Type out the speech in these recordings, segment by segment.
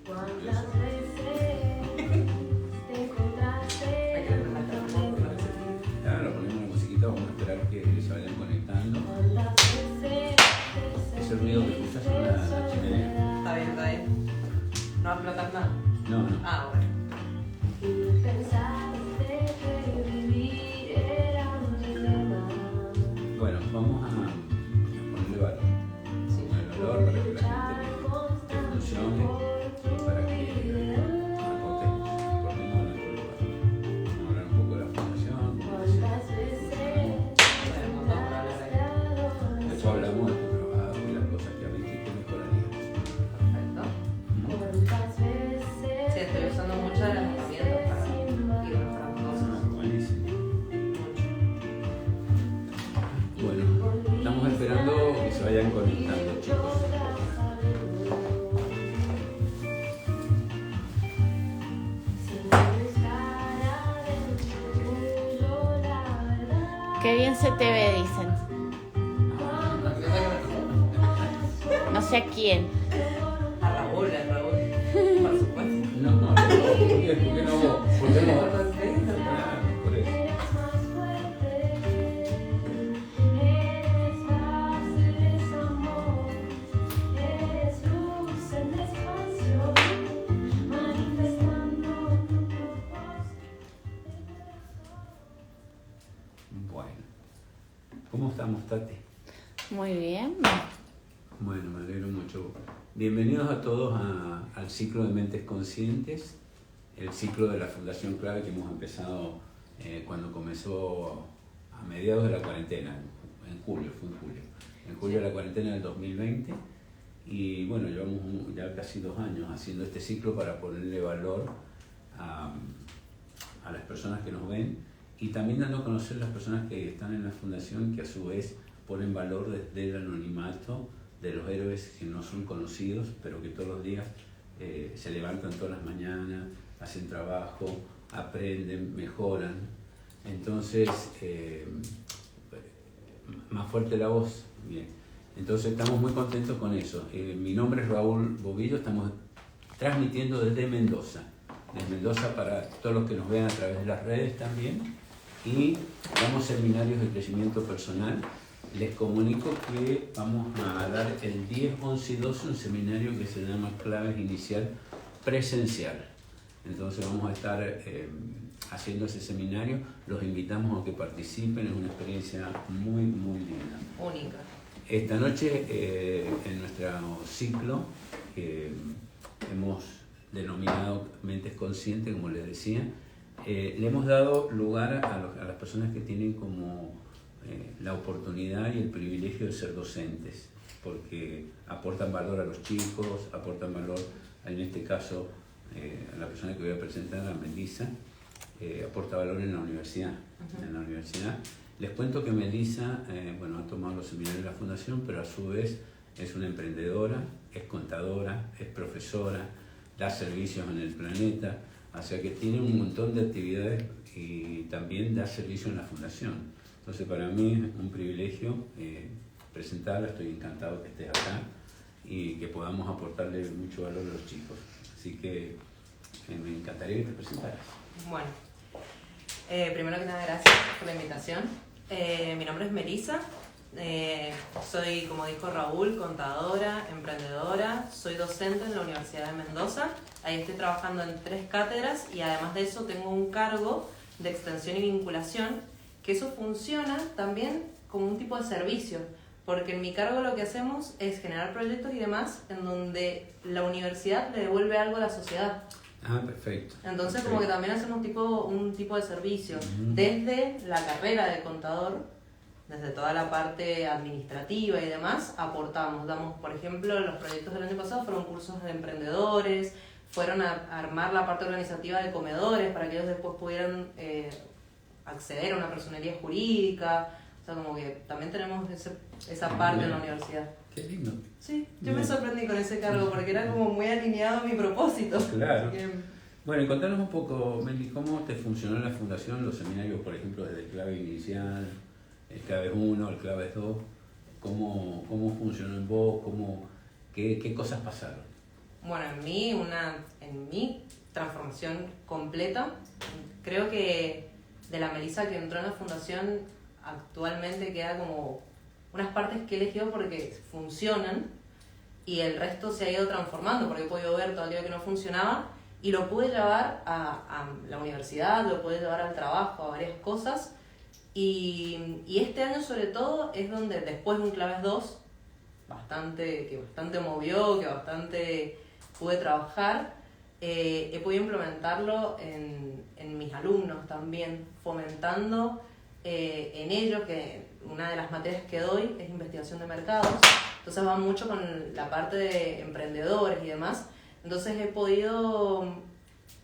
¿Cuántas veces te encontraste en una tormenta? Claro, ponemos la musiquita, vamos a esperar que se vayan conectando. ¿Cuántas veces te Ese ruido que escuchas es una chimenea. Está bien, está bien. ¿No va a explotar nada? No, no. Ah, bueno. y pensaste que vivir era un dilema? Bueno, vamos a ponerle valor. Sí. Ponerle valor para que la gente que funcione y para que aportemos a nuestro lugar. Vamos a hablar un poco de la fundación. ¿Cuántas veces Hay un montón para hablar ahí. Después hablamos de tu trabajo y las cosas que has visto y que mejorarías. Perfecto. ¿Cuántas veces Sí, estoy usando muchas de las herramientas para ir mejorando cosas. Buenísimo. Mucho. Bueno, estamos esperando que se vayan conectando, chicos. Qué bien se te ve, dicen. No sé a quién. A Raúl, por supuesto. No, ¿por qué no vos? ¿Por qué no vos? Claro, por eso. Bueno, ¿cómo estamos, Tati? Muy bien. Bueno, me alegro mucho. Bienvenidos a todos al ciclo de Mentes Conscientes, el ciclo de la Fundación Clave que hemos empezado cuando comenzó a mediados de la cuarentena, en julio, fue en julio. En julio de la cuarentena del 2020. Y bueno, llevamos ya casi 2 años haciendo este ciclo para ponerle valor a las personas que nos ven y también dando a conocer las personas que están en la fundación, que a su vez ponen valor desde el anonimato de los héroes que no son conocidos, pero que todos los días se levantan todas las mañanas, hacen trabajo, aprenden, mejoran. Entonces, más fuerte la voz. Bien. Entonces estamos muy contentos con eso. Mi nombre es Raúl Bobillo, estamos transmitiendo desde Mendoza. Desde Mendoza para todos los que nos vean a través de las redes también. Y damos seminarios de crecimiento personal. Les comunico que vamos a dar el 10, 11 y 12 un seminario que se llama Claves Inicial Presencial. Entonces vamos a estar haciendo ese seminario. Los invitamos a que participen, es una experiencia muy, muy linda. Única. Esta noche, en nuestro ciclo, que hemos denominado Mentes Conscientes, como les decía, le hemos dado lugar a las personas que tienen como la oportunidad y el privilegio de ser docentes, porque aportan valor a los chicos, aportan valor, en este caso, a la persona que voy a presentar, a Melissa, aporta valor en la universidad. En la universidad. Les cuento que Melissa, bueno, ha tomado los seminarios de la Fundación, pero a su vez es una emprendedora, es contadora, es profesora, da servicios en el planeta, o sea que tiene un montón de actividades y también da servicio en la Fundación. Entonces para mí es un privilegio presentarla, estoy encantado que estés acá y que podamos aportarle mucho valor a los chicos. Así que me encantaría que te presentaras. Bueno, primero que nada, gracias por la invitación. Mi nombre es Melissa, soy, como dijo Raúl, contadora, emprendedora, soy docente en la Universidad de Mendoza. Ahí estoy trabajando en 3 cátedras y además de eso tengo un cargo de extensión y vinculación, que eso funciona también como un tipo de servicio, porque en mi cargo lo que hacemos es generar proyectos y demás en donde la universidad le devuelve algo a la sociedad. Ah, perfecto. Entonces perfecto. como que también hacemos un tipo de servicio, desde la carrera de contador, desde toda la parte administrativa y demás, aportamos. Damos, por ejemplo, los proyectos del año pasado fueron cursos de emprendedores, fueron a armar la parte organizativa de comedores para que ellos después pudieran acceder a una personería jurídica. O sea, como que también tenemos esa parte en la universidad. Qué lindo. Sí, yo me sorprendí con ese cargo porque era como muy alineado a mi propósito. Claro. Así que, Bueno, y contanos un poco, Meli, ¿cómo te funcionó en la Fundación los seminarios, por ejemplo, desde el clave inicial, el clave 1, el clave 2? ¿Cómo funcionó en vos? ¿Qué cosas pasaron? Bueno, en mi transformación completa, creo que de la Melissa que entró en la fundación actualmente queda como unas partes que he elegido porque funcionan y el resto se ha ido transformando porque he podido ver todo aquello que no funcionaba y lo pude llevar a la universidad, lo pude llevar al trabajo, a varias cosas y este año sobre todo es donde después de un Claves 2 que bastante movió, que bastante pude trabajar, he podido implementarlo en mis alumnos también, fomentando en ellos, que una de las materias que doy es investigación de mercados, entonces va mucho con la parte de emprendedores y demás, entonces he podido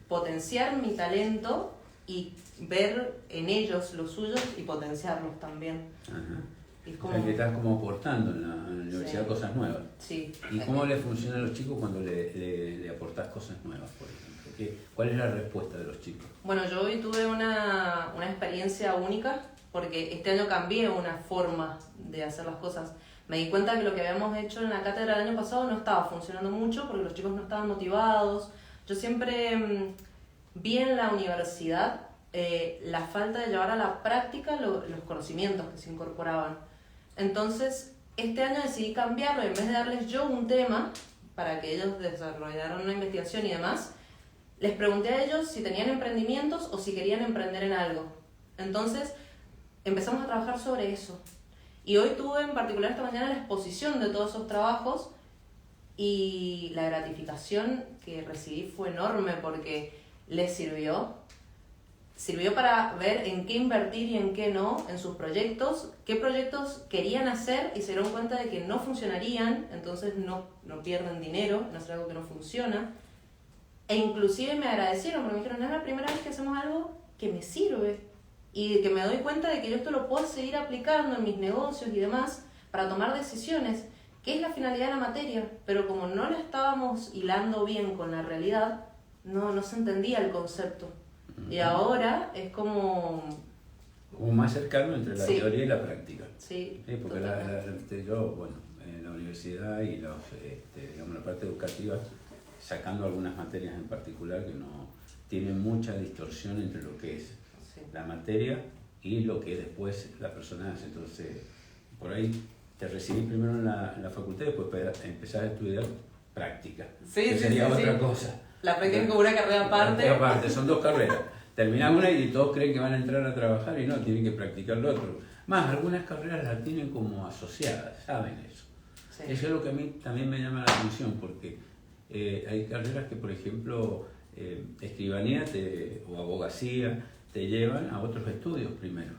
potenciar mi talento y ver en ellos los suyos y potenciarlos también. Ajá. Y es O sea, que estás como aportando en la universidad Sí. cosas nuevas. Sí. ¿Y cómo le funciona a los chicos cuando le aportás cosas nuevas, por ejemplo? ¿Cuál es la respuesta de los chicos? Bueno, yo hoy tuve una experiencia única porque este año cambié una forma de hacer las cosas. Me di cuenta que lo que habíamos hecho en la cátedra el año pasado no estaba funcionando mucho porque los chicos no estaban motivados. Yo siempre vi en la universidad la falta de llevar a la práctica los conocimientos que se incorporaban. Entonces, este año decidí cambiarlo. En vez de darles yo un tema para que ellos desarrollaran una investigación y demás, les pregunté a ellos si tenían emprendimientos o si querían emprender en algo. Entonces, empezamos a trabajar sobre eso. Y hoy tuve en particular esta mañana la exposición de todos esos trabajos y la gratificación que recibí fue enorme porque les sirvió para ver en qué invertir y en qué no en sus proyectos, qué proyectos querían hacer y se dieron cuenta de que no funcionarían, entonces no pierden dinero en hacer algo que no funciona. E inclusive me agradecieron porque me dijeron, es la primera vez que hacemos algo que me sirve y que me doy cuenta de que yo esto lo puedo seguir aplicando en mis negocios y demás para tomar decisiones, que es la finalidad de la materia, pero como no la estábamos hilando bien con la realidad, no se entendía el concepto. Y ahora es como más cercano entre la Sí. teoría y la práctica. Sí, Sí, porque yo, bueno, en la universidad y digamos, la parte educativa, sacando algunas materias en particular que no tienen mucha distorsión entre lo que es sí. la materia y lo que después la persona hace. Entonces, por ahí te recibís primero en la facultad y después empezás a estudiar práctica, Sí, que sí, sería sí, otra sí. cosa. La práctica es como una carrera aparte. Aparte, son dos carreras. Terminan una y todos creen que van a entrar a trabajar y no, tienen que practicar lo otro. Más, algunas carreras las tienen como asociadas, saben eso. Sí. Eso es lo que a mí también me llama la atención, porque hay carreras que, por ejemplo, escribanía o abogacía te llevan a otros estudios primero.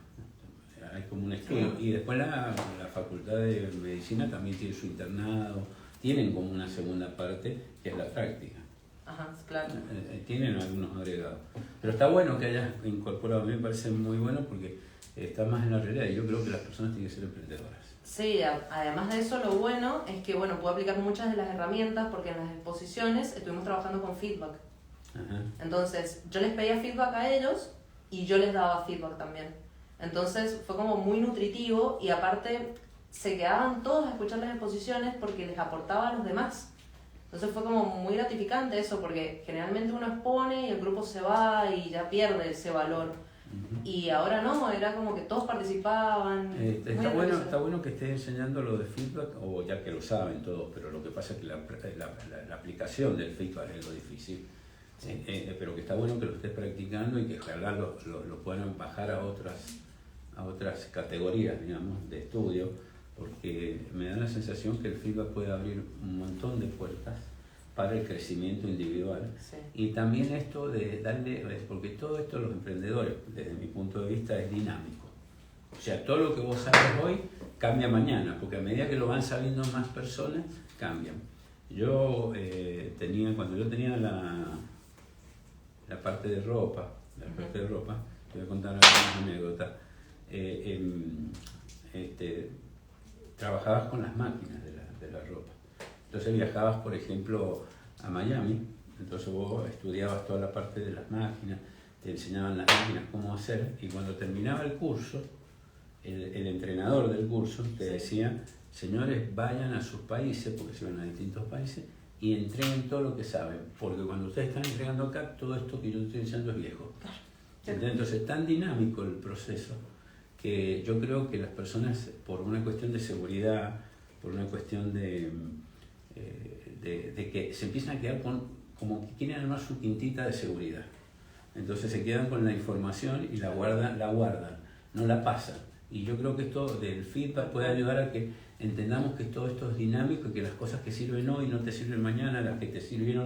Hay como un estudio. Y después la facultad de medicina también tiene su internado, tienen como una segunda parte que es la práctica. Ajá, claro. Tienen algunos agregados. Pero está bueno que hayas incorporado, a mí me parece muy bueno porque está más en la realidad y yo creo que las personas tienen que ser emprendedoras. Sí, además de eso lo bueno es que puedo aplicar muchas de las herramientas porque en las exposiciones estuvimos trabajando con feedback. Ajá. Entonces yo les pedía feedback a ellos y yo les daba feedback también. Entonces fue como muy nutritivo y aparte se quedaban todos a escuchar las exposiciones porque les aportaba a los demás. Entonces fue como muy gratificante eso porque generalmente uno expone y el grupo se va y ya pierde ese valor. Uh-huh. Y ahora no, era como que todos participaban. Está bueno que estés enseñando lo de feedback, o ya que lo saben todos, pero lo que pasa es que la aplicación del feedback es lo difícil. Sí. Pero que está bueno que lo estés practicando y que ojalá lo puedan bajar a otras categorías, digamos, de estudio, porque me da la sensación que el feedback puede abrir un montón de puertas para el crecimiento individual. Sí. Y también esto de darle, porque todo esto los emprendedores, desde mi punto de vista, es dinámico. O sea, todo lo que vos sabes hoy cambia mañana, porque a medida que lo van sabiendo más personas, cambian. Yo cuando yo tenía la parte de ropa, te voy a contar algunas anécdotas. Trabajabas con las máquinas de la ropa. Entonces viajabas, por ejemplo, a Miami, entonces vos estudiabas toda la parte de las máquinas, te enseñaban las máquinas cómo hacer, y cuando terminaba el curso, el entrenador del curso te decía, señores, vayan a sus países, porque se iban a distintos países, y entreguen todo lo que saben, porque cuando ustedes están entregando acá, todo esto que yo estoy diciendo es viejo. Entonces es tan dinámico el proceso que yo creo que las personas, por una cuestión de seguridad, por una cuestión de que se empiezan a quedar como que quieren armar su quintita de seguridad. Entonces se quedan con la información y la guardan, no la pasan. Y yo creo que esto del feedback puede ayudar a que entendamos que todo esto es dinámico y que las cosas que sirven hoy no te sirven mañana, las que te sirven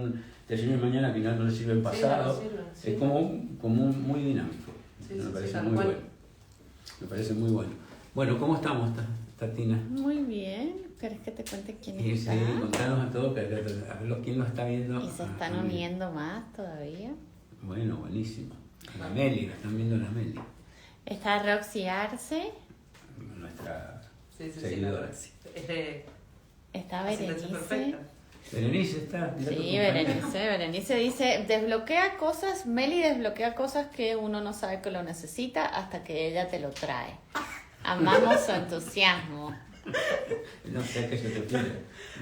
mañana al final no te sirven pasado. Sí, no sirven, sí. Es como muy dinámico. Sí, Me sí, parece tal muy cual. bueno. Me parece muy bueno. Bueno, ¿cómo estamos, Tatina? Muy bien. ¿Querés que te cuente quién Sí, está? contanos a todos, a ver quién lo está viendo. Y se están uniendo más todavía. Bueno, buenísimo. La Meli, la están viendo la Meli, Está Roxy Arce. nuestra Sí, seguidora. sí. Es de Está Ascendencia Berenice. Perfecta. Berenice está. mirá tu Sí, compañera. Berenice dice, desbloquea cosas, Meli desbloquea cosas que uno no sabe que lo necesita hasta que ella te lo trae. Amamos su entusiasmo. No sé a qué se refiere.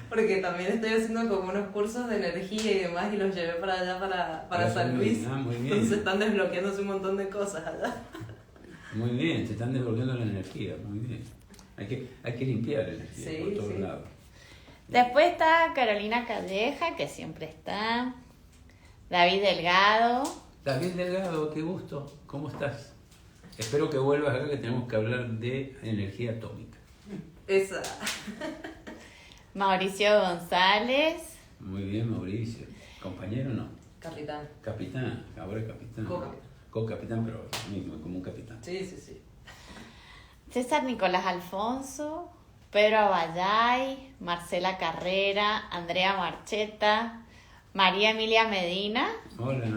Porque también estoy haciendo como unos cursos de energía y demás y los llevé para allá, para San Luis. Muy bien. Entonces están desbloqueándose un montón de cosas allá. Muy bien, se están desbloqueando la energía, muy bien. Hay que limpiar la energía Sí, por todos sí. lados. Después está Carolina Calleja, que siempre está. David Delgado. David Delgado, qué gusto, ¿cómo estás? Espero que vuelvas acá que tenemos que hablar de energía atómica. Esa. Mauricio González. Muy bien, Mauricio. ¿Compañero no? Capitán. Capitán, ahora es capitán. Co-capitán. Co-capitán, pero mismo, como un capitán. Sí, sí, sí. César Nicolás Alfonso. Pedro Abayay. Marcela Carrera. Andrea Marcheta. María Emilia Medina. Hola.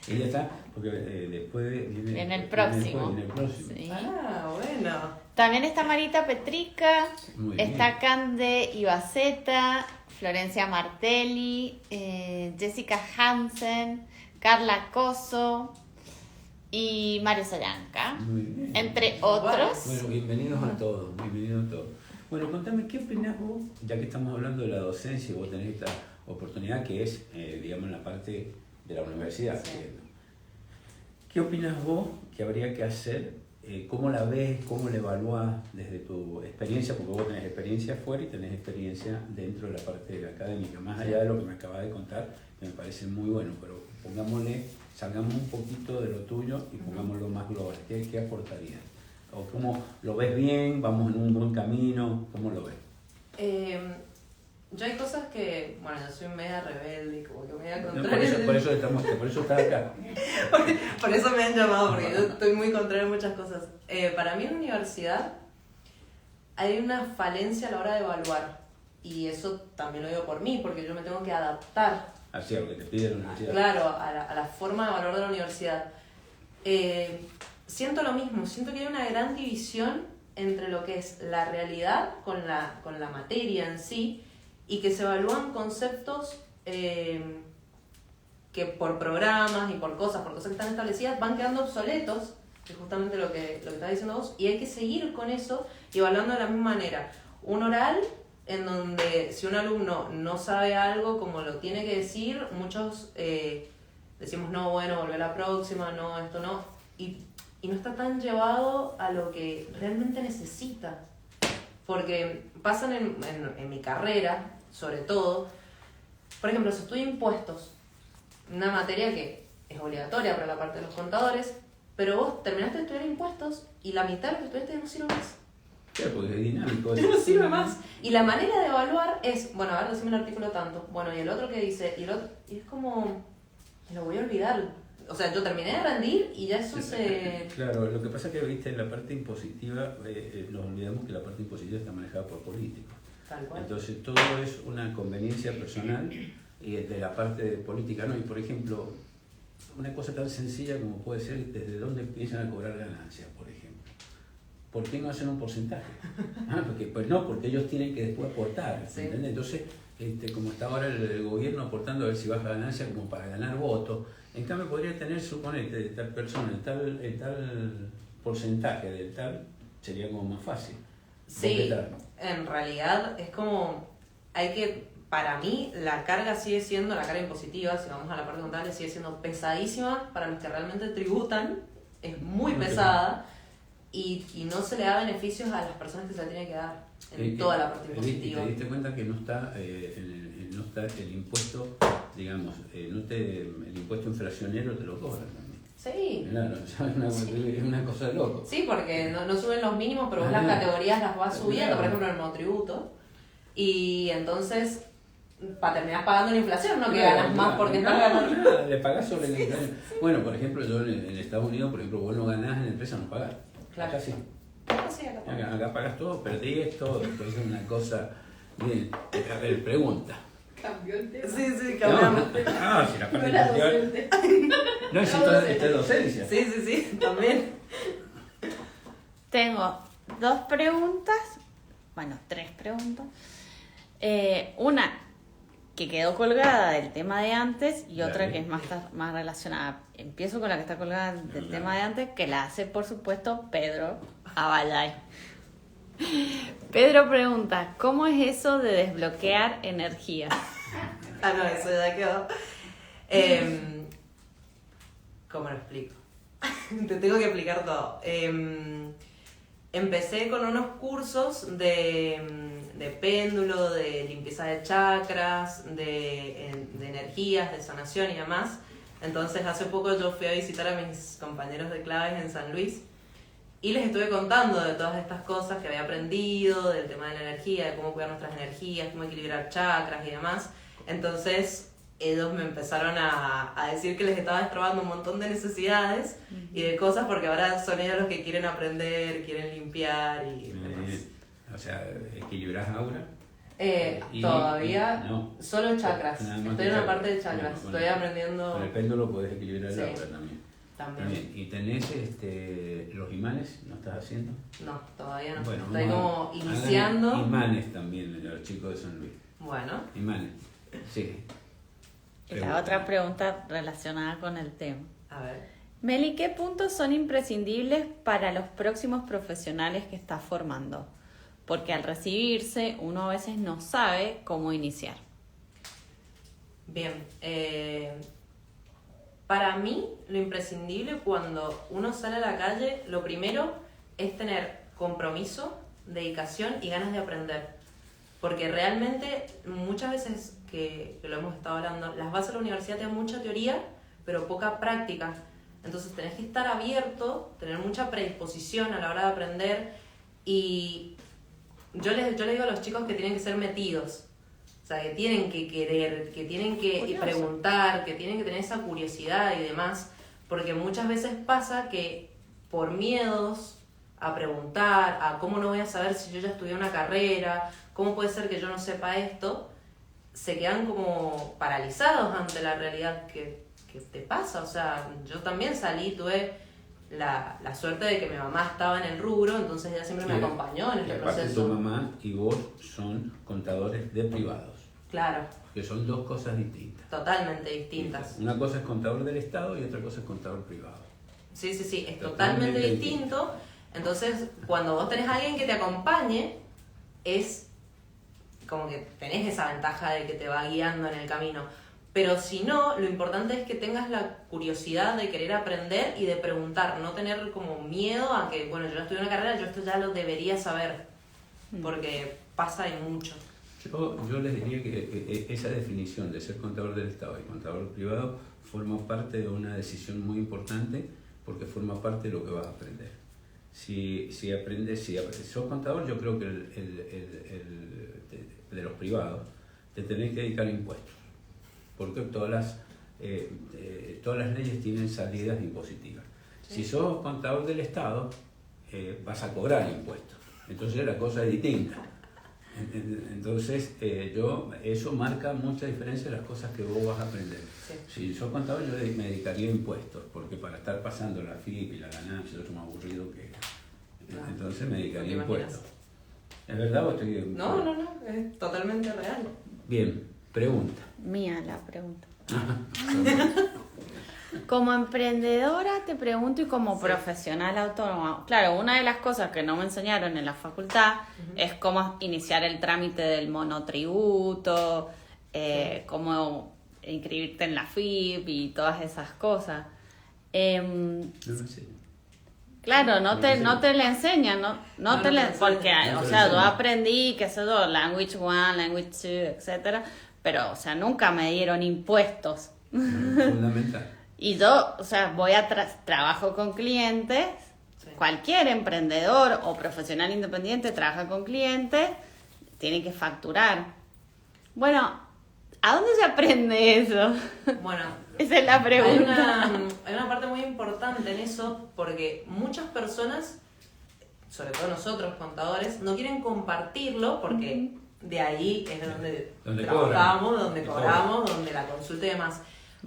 Ella está, porque después viene... En el próximo. Viene el próximo. Sí. Ah, bueno. También está Marita Petrica. Muy bien. Está Cande Ibaceta. Florencia Martelli. Jessica Hansen. Carla Coso. Y Mario Sayanca. Muy bien. Entre otros. Bueno, bienvenidos a todos, bienvenidos a todos. Bueno, contame, ¿qué opinás vos, ya que estamos hablando de la docencia y vos tenés esta oportunidad que es, digamos, la parte de la universidad? Sí. ¿Qué opinás vos que habría que hacer? ¿Cómo la ves? ¿Cómo la evaluás desde tu experiencia? Porque vos tenés experiencia afuera y tenés experiencia dentro de la parte académica, más allá de lo que me acabas de contar, que me parece muy bueno, pero salgamos un poquito de lo tuyo y pongámoslo más global. ¿Qué aportaría? ¿O cómo lo ves bien? ¿Vamos en un buen camino? ¿Cómo lo ves? Yo hay cosas que, bueno, yo soy media rebelde y como que media No, contraria. por eso estás acá. Por eso me han llamado, porque yo estoy muy contraria a muchas cosas. Para mí en la universidad hay una falencia a la hora de evaluar. Y eso también lo digo por mí, porque yo me tengo que adaptar, Así a lo que te pide la universidad. claro, a la forma de evaluar de la universidad. Siento lo mismo, siento que hay una gran división entre lo que es la realidad con la materia en sí, y que se evalúan conceptos que por programas y por cosas que están establecidas van quedando obsoletos, que es justamente lo que estás diciendo vos, y hay que seguir con eso y evaluando de la misma manera. Un oral en donde si un alumno no sabe algo como lo tiene que decir, muchos decimos, no, bueno, volver a la próxima, no, esto no, y no está tan llevado a lo que realmente necesita. Porque pasan en mi carrera, sobre todo, por ejemplo, se estudia impuestos, una materia que es obligatoria para la parte de los contadores, pero vos terminaste de estudiar impuestos y la mitad de lo que estudiaste ya no sirve más. Claro, porque es dinámico. Ya no sirve más. Y la manera de evaluar es, bueno, a ver, decime el artículo tanto, bueno, y el otro que dice, y es como, lo voy a olvidar. O sea, yo terminé de rendir y ya eso se... Claro, lo que pasa es que, viste, en la parte impositiva, nos olvidamos que la parte impositiva está manejada por políticos. Tal cual. Entonces, todo es una conveniencia personal y de la parte de política, ¿no? Y, por ejemplo, una cosa tan sencilla como puede ser desde dónde empiezan a cobrar ganancias, por ejemplo. ¿Por qué no hacen un porcentaje? Porque ellos tienen que después aportar, Sí. ¿entendés? Entonces, como está ahora el gobierno aportando a ver si baja ganancia como para ganar votos, en cambio podría tener, suponete, de tal persona, el tal porcentaje del tal, sería como más fácil. Sí, ¿Vos qué tal? en realidad es como, hay que para mí la carga sigue siendo, la carga impositiva, si vamos a la parte contable, sigue siendo pesadísima para los que realmente tributan, es muy pesada y no se le da beneficios a las personas que se le tiene que dar en toda la parte impositiva. ¿Te diste cuenta que no está, no está el impuesto, digamos, el impuesto inflacionero te lo cobran también? Sí. Claro, es una cosa de loco. Sí, porque no suben los mínimos, pero vos las categorías las vas subiendo, por ejemplo, en el monotributo. Y entonces terminás pagando la inflación, no que ganas más porque estás ganando. Nada, le pagás sobre la inflación. Bueno, por ejemplo, yo en Estados Unidos, por ejemplo, vos no ganás en la empresa, no pagás. Claro. Acá sí. Sí, acá. Acá pagas todo, perdí esto, después es una cosa. Bien, a ver, pregunta. Cambió el tema. Sí, cambiamos. Si la parte No era impositiva. docente. No, es esto es docencia. Sí, también. Tengo 2 preguntas, bueno, 3 preguntas. Una que quedó colgada del tema de antes y otra Dale. que es más relacionada. Empiezo con la que está colgada del Dale. tema de antes, que la hace, por supuesto, Pedro Abalay. Pedro pregunta, ¿cómo es eso de desbloquear energía? No, eso ya quedó. ¿Cómo lo explico? Te tengo que explicar todo. Empecé con unos cursos de péndulo, de limpieza de chakras, de energías, de sanación y demás. Entonces hace poco yo fui a visitar a mis compañeros de claves en San Luis y les estuve contando de todas estas cosas que había aprendido, del tema de la energía, de cómo cuidar nuestras energías, cómo equilibrar chakras y demás. Entonces ellos me empezaron a decir que les estaba destrabando un montón de necesidades y de cosas porque ahora son ellos los que quieren aprender, quieren limpiar y demás. O sea, ¿equilibrás aura? Todavía no. solo chakras. Nada más Estoy que en la chakras. parte de chakras. Bueno, Estoy aprendiendo. Con el péndulo podés equilibrar Sí. el aura también. También. ¿Y tenés los imanes? ¿No estás haciendo? No, todavía no. Bueno, Estoy vamos como hagan iniciando. Imanes también, los chicos de San Luis. Bueno, Imanes. Sí. Y la otra pregunta relacionada con el tema. a ver. Meli, ¿qué puntos son imprescindibles para los próximos profesionales que estás formando? Porque al recibirse uno a veces no sabe cómo iniciar. Bien. Para mí, lo imprescindible cuando uno sale a la calle, lo primero es tener compromiso, dedicación y ganas de aprender. Porque realmente muchas veces que lo hemos estado hablando, las bases de la universidad tienen mucha teoría, pero poca práctica. Entonces tenés que estar abierto, tener mucha predisposición a la hora de aprender y yo les digo a los chicos que tienen que ser metidos. O sea, que tienen que querer, que tienen que Curioso. preguntar, que tienen que tener esa curiosidad y demás. Porque muchas veces pasa que por miedos a preguntar, a cómo no voy a saber si yo ya estudié una carrera, cómo puede ser que yo no sepa esto, se quedan como paralizados ante la realidad que te pasa. O sea, yo también salí, tuve la suerte de que mi mamá estaba en el rubro, entonces ella siempre me acompañó en Y este aparte proceso. tu mamá y vos son contadores de privados, Claro, que son dos cosas distintas. totalmente distintas. Una cosa es contador del Estado y otra cosa es contador privado. Sí, es Totalmente totalmente distinto. Entonces, cuando vos tenés a alguien que te acompañe, es como que tenés esa ventaja de que te va guiando en el camino. Pero si no, lo importante es que tengas la curiosidad de querer aprender y de preguntar, no tener como miedo a que, bueno, yo ya estudié una carrera, yo esto ya lo debería saber, porque pasa y mucho. Yo les diría que esa definición de ser contador del Estado y contador privado forma parte de una decisión muy importante porque forma parte de lo que vas a aprender. Si sos contador, yo creo que de los privados te tenés que dedicar a impuestos, porque todas las leyes tienen salidas impositivas. Si sos contador del Estado, vas a cobrar impuestos, entonces la cosa es distinta. Entonces, eso marca mucha diferencia de las cosas que vos vas a aprender. Sí. Si sos contador, yo me dedicaría a impuestos, porque para estar pasando la FIP y la ganancia, es más aburrido que... Claro. Entonces me dedicaría a ¿No te impuestos. imaginas? ¿Es verdad o estoy...? No, es totalmente real. Bien, pregunta. Mía la pregunta. Como emprendedora te pregunto y como profesional autónoma, claro, una de las cosas que no me enseñaron en la facultad es cómo iniciar el trámite del monotributo, cómo inscribirte en la FIP y todas esas cosas. No sé. Claro, no te le enseñan, porque, o sea, yo aprendí, qué sé yo, Language 1, Language 2, etcétera, pero, o sea, nunca me dieron impuestos. Fundamental. Y yo, o sea, trabajo con clientes, Sí. cualquier emprendedor o profesional independiente trabaja con clientes, tiene que facturar. Bueno, ¿a dónde se aprende eso? Bueno, Esa es la hay pregunta. hay una parte muy importante en eso porque muchas personas, sobre todo nosotros contadores, no quieren compartirlo porque de ahí es donde trabajamos, cobran. donde cobramos, donde la consulta y demás.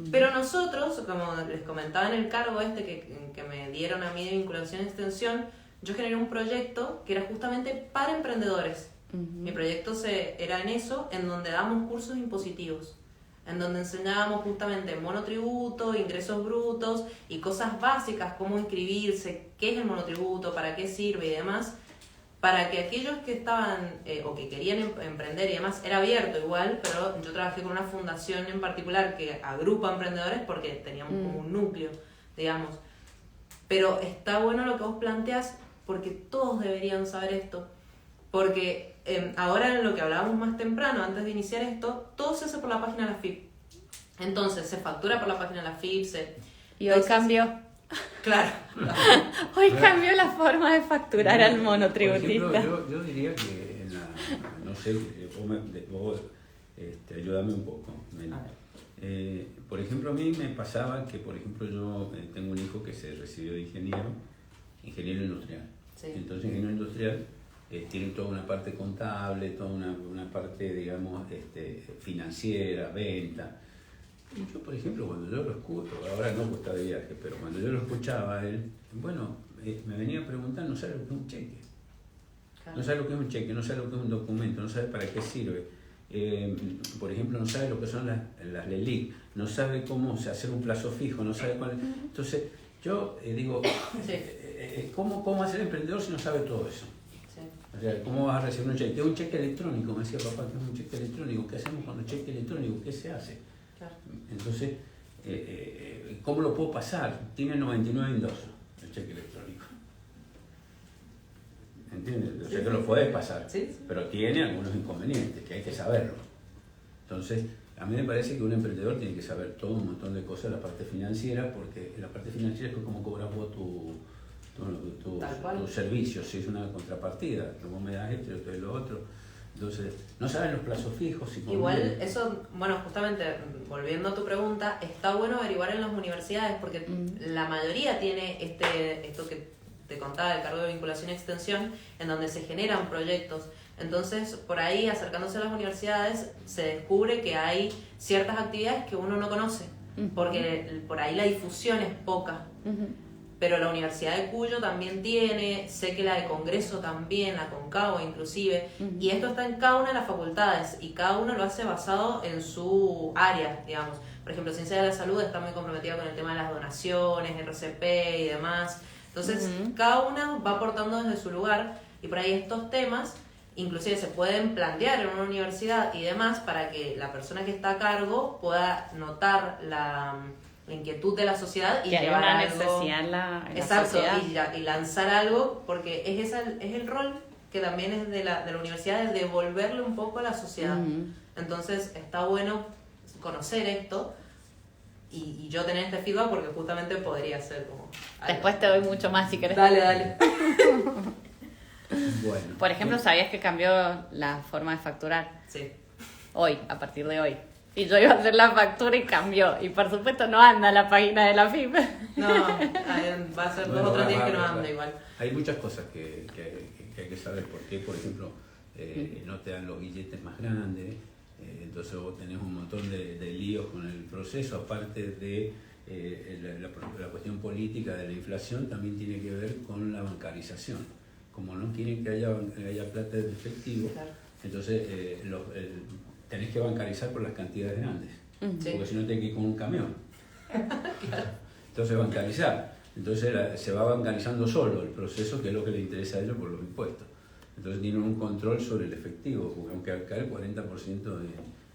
Pero nosotros, como les comentaba en el cargo que me dieron a mí de vinculación y extensión, yo generé un proyecto que era justamente para emprendedores. Mi proyecto era en eso, en donde damos cursos impositivos, en donde enseñábamos justamente monotributo, ingresos brutos y cosas básicas, cómo inscribirse, qué es el monotributo, para qué sirve y demás, para que aquellos que estaban o que querían emprender y demás, era abierto igual, pero yo trabajé con una fundación en particular que agrupa emprendedores porque teníamos como un núcleo, digamos. Pero está bueno lo que vos planteás porque todos deberían saber esto, porque ahora en lo que hablábamos más temprano, antes de iniciar esto, todo se hace por la página de la FIP. Entonces se factura por la página de la FIP, Y hoy cambió. Claro. Hoy cambió la forma de facturar al Por monotributista. ejemplo, yo diría que no sé, vos ayúdame un poco, Meli. Por ejemplo, a mí me pasaba que, por ejemplo, yo tengo un hijo que se recibió de ingeniero industrial. Sí. Entonces, ingeniero industrial tiene toda una parte contable, toda una parte, digamos, financiera, venta. Y yo, por ejemplo, cuando yo lo escucho, ahora no, pues está de viaje, pero cuando yo lo escuchaba a él, bueno, me venía a preguntar, no sabe lo que es un cheque. Claro. No sabe lo que es un cheque, no sabe lo que es un documento, no sabe para qué sirve. Por ejemplo, no sabe lo que son las LELIC, no sabe cómo hacer un plazo fijo, no sabe cuál. Entonces, yo digo, Sí. ¿cómo va a ser emprendedor si no sabe todo eso? Sí. O sea, ¿cómo vas a recibir un cheque? ¿Qué es un cheque electrónico? Me decía papá, ¿qué es un cheque electrónico? ¿Qué hacemos con el cheque electrónico? ¿Qué se hace? Claro. Entonces, ¿cómo lo puedo pasar? Tiene 99 endosos el cheque electrónico. ¿Entiendes? O sea que lo puedes pasar, Sí. pero tiene algunos inconvenientes que hay que saberlo. Entonces, a mí me parece que un emprendedor tiene que saber todo un montón de cosas de la parte financiera, porque la parte financiera es como cobras vos tus servicios, si es una contrapartida, que vos me das esto, yo te doy lo otro. Entonces, no saben los plazos fijos. Igual eso, bueno, justamente volviendo a tu pregunta, está bueno averiguar en las universidades porque la mayoría tiene esto que te contaba del cargo de vinculación y extensión, en donde se generan proyectos. Entonces, por ahí, acercándose a las universidades, se descubre que hay ciertas actividades que uno no conoce, porque por ahí la difusión es poca. Pero la Universidad de Cuyo también tiene, sé que la de Congreso también, la Concagua inclusive, y esto está en cada una de las facultades, y cada uno lo hace basado en su área, digamos. Por ejemplo, Ciencia de la Salud está muy comprometida con el tema de las donaciones, RCP y demás. Entonces, cada una va aportando desde su lugar, y por ahí estos temas, inclusive se pueden plantear en una universidad y demás, para que la persona que está a cargo pueda notar la inquietud de la sociedad y que hay llevar una algo. necesidad en la Exacto, sociedad. y lanzar algo, porque es el rol que también es de la universidad, es devolverle un poco a la sociedad. Entonces está bueno conocer esto y yo tener este feedback porque justamente podría ser como algo. Después te doy mucho más si querés. Dale. Bueno. Por ejemplo, ¿sabías que cambió la forma de facturar? Sí. Hoy, a partir de hoy. Y yo iba a hacer la factura y cambió. Y por supuesto no anda la página de la FIP. No, va a ser Bueno, 2 o 3 días que no va. anda igual. Hay muchas cosas que hay que saber. ¿Por qué? Por ejemplo, no te dan los billetes más grandes. Entonces vos tenés un montón de líos con el proceso. Aparte de la cuestión política de la inflación, también tiene que ver con la bancarización. Como no quieren que haya plata de efectivo, Claro. entonces tenés que bancarizar por las cantidades grandes. Sí. porque si no te que ir con un camión. Entonces bancarizar. Entonces se va bancarizando solo el proceso, que es lo que le interesa a ellos por los impuestos. Entonces tienen un control sobre el efectivo, porque aunque acá el 40%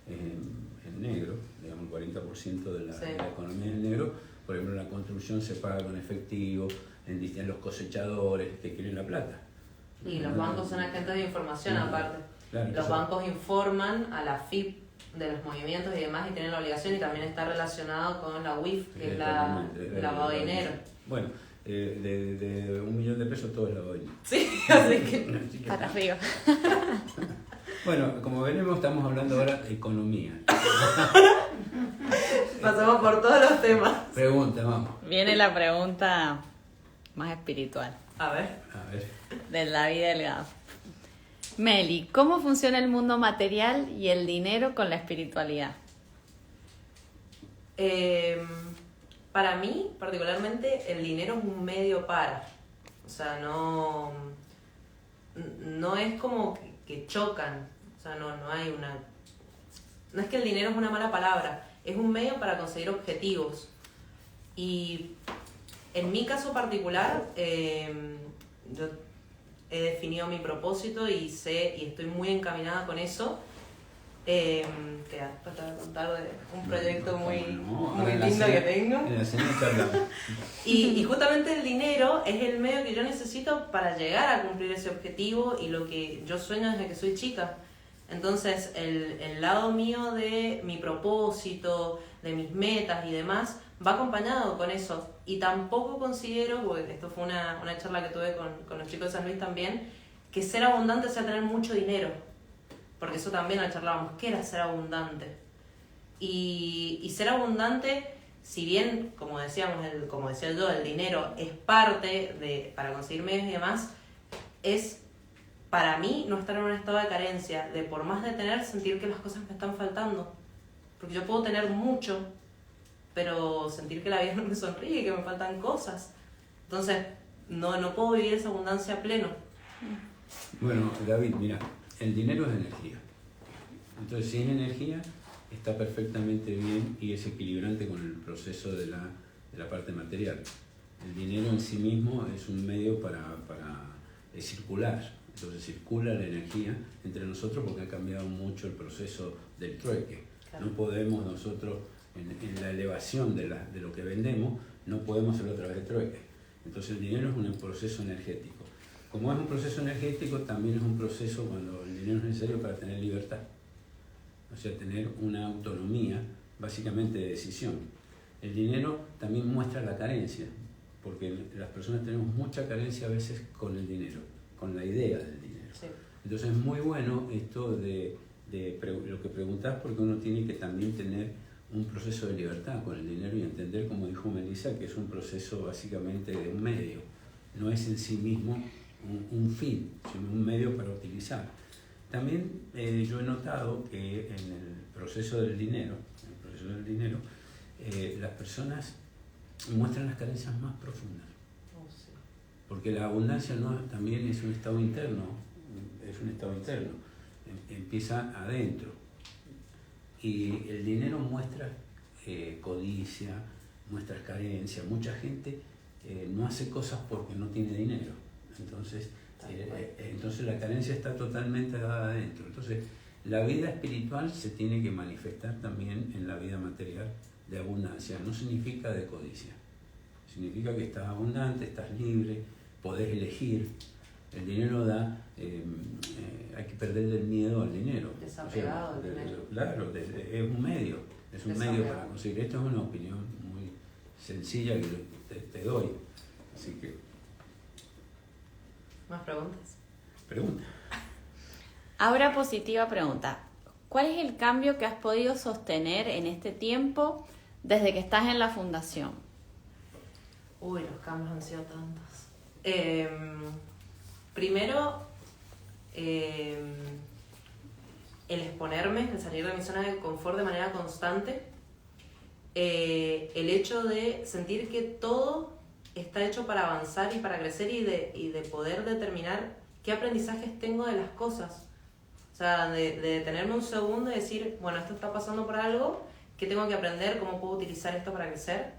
en negro, digamos el 40% de la economía es negro, por ejemplo la construcción se paga con efectivo, en los cosechadores que quieren la plata. Y los bancos son agentes de información Claro, aparte. claro, Los entonces- bancos informan a la FIP de los movimientos y demás y tienen la obligación, y también está relacionado con la UIF, que es la Exactamente, lavado de dinero. Bueno, de 1 millón de pesos todo es lavado de dinero. Sí, así que... Así que Para está. arriba. Bueno, como veremos, estamos hablando ahora de economía. Pasamos por todos los temas. Pregunta, vamos. Viene la pregunta más espiritual, A ver. A ver. de David Delgado. Meli, ¿cómo funciona el mundo material y el dinero con la espiritualidad? Para mí, particularmente, el dinero es un medio para. O sea, no es como que chocan. O sea, no hay una... No es que el dinero es una mala palabra, es un medio para conseguir objetivos. Y en mi caso particular, yo he definido mi propósito y estoy muy encaminada con eso. Te voy a contar de un proyecto muy lindo que tengo. En la cena charlamos. Y justamente el dinero es el medio que yo necesito para llegar a cumplir ese objetivo y lo que yo sueño desde que soy chica. Entonces, el lado mío de mi propósito, de mis metas y demás, va acompañado con eso. Y tampoco considero, porque esto fue una charla que tuve con los chicos de San Luis también, que ser abundante sea tener mucho dinero. Porque eso también lo charlábamos, ¿qué era ser abundante? Y ser abundante, si bien, como decía yo, el dinero es parte para conseguir medios y demás, es para mí no estar en un estado de carencia, de por más de tener, sentir que las cosas me están faltando. Porque yo puedo tener mucho, pero sentir que la vida no me sonríe, que me faltan cosas. Entonces, no puedo vivir esa abundancia a pleno. Bueno, David, mira, el dinero es energía. Entonces, si es energía, está perfectamente bien y es equilibrante con el proceso de la parte material. El dinero en sí mismo es un medio para circular. Entonces circula la energía entre nosotros porque ha cambiado mucho el proceso del trueque. Claro. No podemos nosotros, en la elevación de lo que vendemos, no podemos hacerlo a través de trueque. Entonces el dinero es un proceso energético. Como es un proceso energético, también es un proceso cuando el dinero es necesario para tener libertad. O sea, tener una autonomía, básicamente de decisión. El dinero también muestra la carencia, porque las personas tenemos mucha carencia a veces con el dinero, con la idea del dinero. Sí. Entonces es muy bueno esto de lo que preguntás, porque uno tiene que también tener un proceso de libertad con el dinero y entender, como dijo Melissa, que es un proceso básicamente de un medio. No es en sí mismo un fin, sino un medio para utilizar. También yo he notado que en el proceso del dinero, las personas muestran las carencias más profundas. Oh, sí. Porque la abundancia también es un estado interno, empieza adentro. Y el dinero muestra codicia, muestra carencia. Mucha gente no hace cosas porque no tiene dinero. Entonces la carencia está totalmente dada adentro. Entonces la vida espiritual se tiene que manifestar también en la vida material de abundancia. No significa de codicia. Significa que estás abundante, estás libre, podés elegir. El dinero da, hay que perderle el miedo al dinero. Desapegado al dinero. Claro, es un medio para conseguir. Esto es una opinión muy sencilla que te doy. Así que, ¿Más preguntas? pregunta. Aura Positiva pregunta, ¿cuál es el cambio que has podido sostener en este tiempo desde que estás en la fundación? Uy, los cambios han sido tantos. Primero, el exponerme, el salir de mi zona de confort de manera constante. El hecho de sentir que todo está hecho para avanzar y para crecer y de poder determinar qué aprendizajes tengo de las cosas. O sea, de detenerme un segundo y decir, bueno, esto está pasando por algo, qué tengo que aprender, cómo puedo utilizar esto para crecer.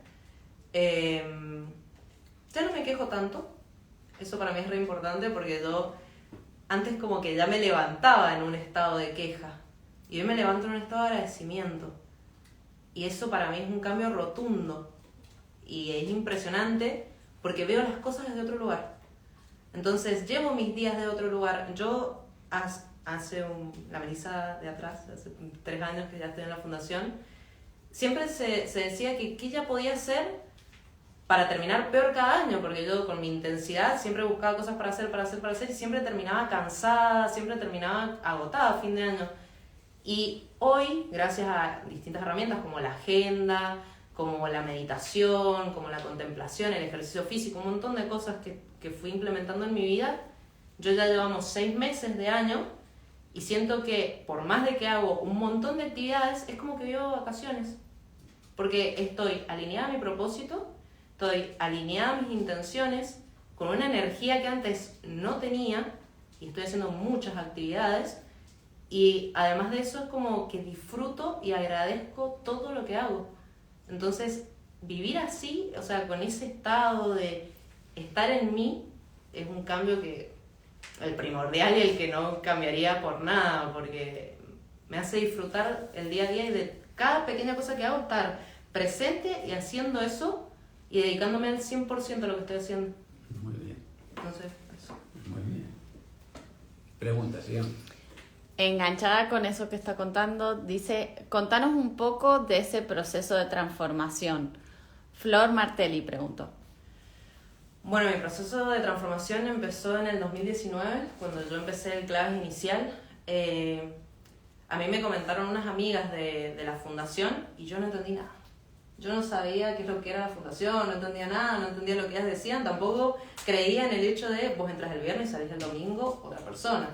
Ya no me quejo tanto, eso para mí es re importante porque yo antes como que ya me levantaba en un estado de queja y hoy me levanto en un estado de agradecimiento y eso para mí es un cambio rotundo y es impresionante porque veo las cosas desde otro lugar. Entonces llevo mis días de otro lugar. Yo la Melissa de atrás, hace 3 años que ya estoy en la fundación, siempre se decía que qué ya podía hacer para terminar peor cada año, porque yo con mi intensidad siempre buscaba cosas para hacer y siempre terminaba cansada, siempre terminaba agotada a fin de año. Y hoy, gracias a distintas herramientas como la agenda, como la meditación, como la contemplación, el ejercicio físico, un montón de cosas que fui implementando en mi vida, yo ya llevamos 6 meses de año y siento que por más de que hago un montón de actividades, es como que vivo vacaciones, porque estoy alineada a mi propósito, estoy alineada a mis intenciones, con una energía que antes no tenía, y estoy haciendo muchas actividades, y además de eso es como que disfruto y agradezco todo lo que hago. Entonces, vivir así, o sea, con ese estado de estar en mí, es un cambio que el primordial y el que no cambiaría por nada, porque me hace disfrutar el día a día y de cada pequeña cosa que hago, estar presente y haciendo eso, y dedicándome al 100% a lo que estoy haciendo. Muy bien. Entonces, eso. Muy bien. Preguntas, sigamos. Enganchada con eso que está contando, dice, contanos un poco de ese proceso de transformación. Flor Martelli preguntó. Bueno, mi proceso de transformación empezó en el 2019, cuando yo empecé el Claves Inicial. A mí me comentaron unas amigas de la fundación y yo no entendí nada. Yo no sabía qué es lo que era la fundación, no entendía nada, no entendía lo que ellas decían, tampoco creía en el hecho de vos entras el viernes y salís el domingo otra persona.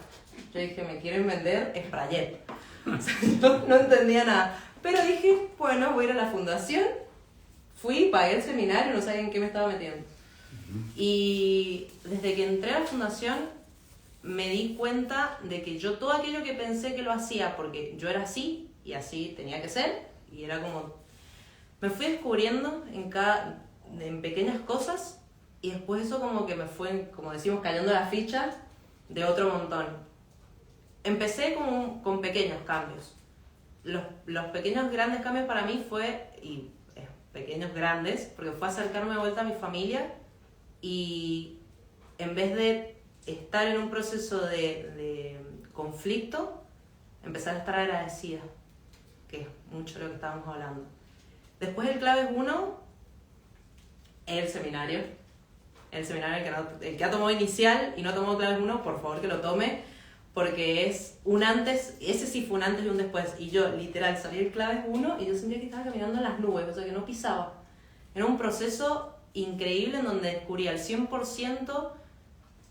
Yo dije, me quieren vender Sprayet. O sea, yo no entendía nada. Pero dije, bueno, voy a ir a la fundación. Fui, pagué el seminario, no sabía en qué me estaba metiendo. Y desde que entré a la fundación me di cuenta de que yo todo aquello que pensé que lo hacía porque yo era así y así tenía que ser, y era como... Me fui descubriendo en pequeñas cosas y después eso como que me fue, como decimos, cayendo la ficha de otro montón. Empecé con pequeños cambios. Los pequeños grandes cambios para mí fue, y pequeños grandes, porque fue acercarme de vuelta a mi familia y en vez de estar en un proceso de conflicto, empezar a estar agradecida, que es mucho lo que estábamos hablando. Después el Claves 1, el seminario el que ha tomado inicial y no ha tomado Claves 1, por favor que lo tome, porque es un antes, ese sí fue un antes y un después, y yo literal salí del Claves 1 y yo sentía que estaba caminando en las nubes, o sea que no pisaba. Era un proceso increíble en donde descubrí al 100%,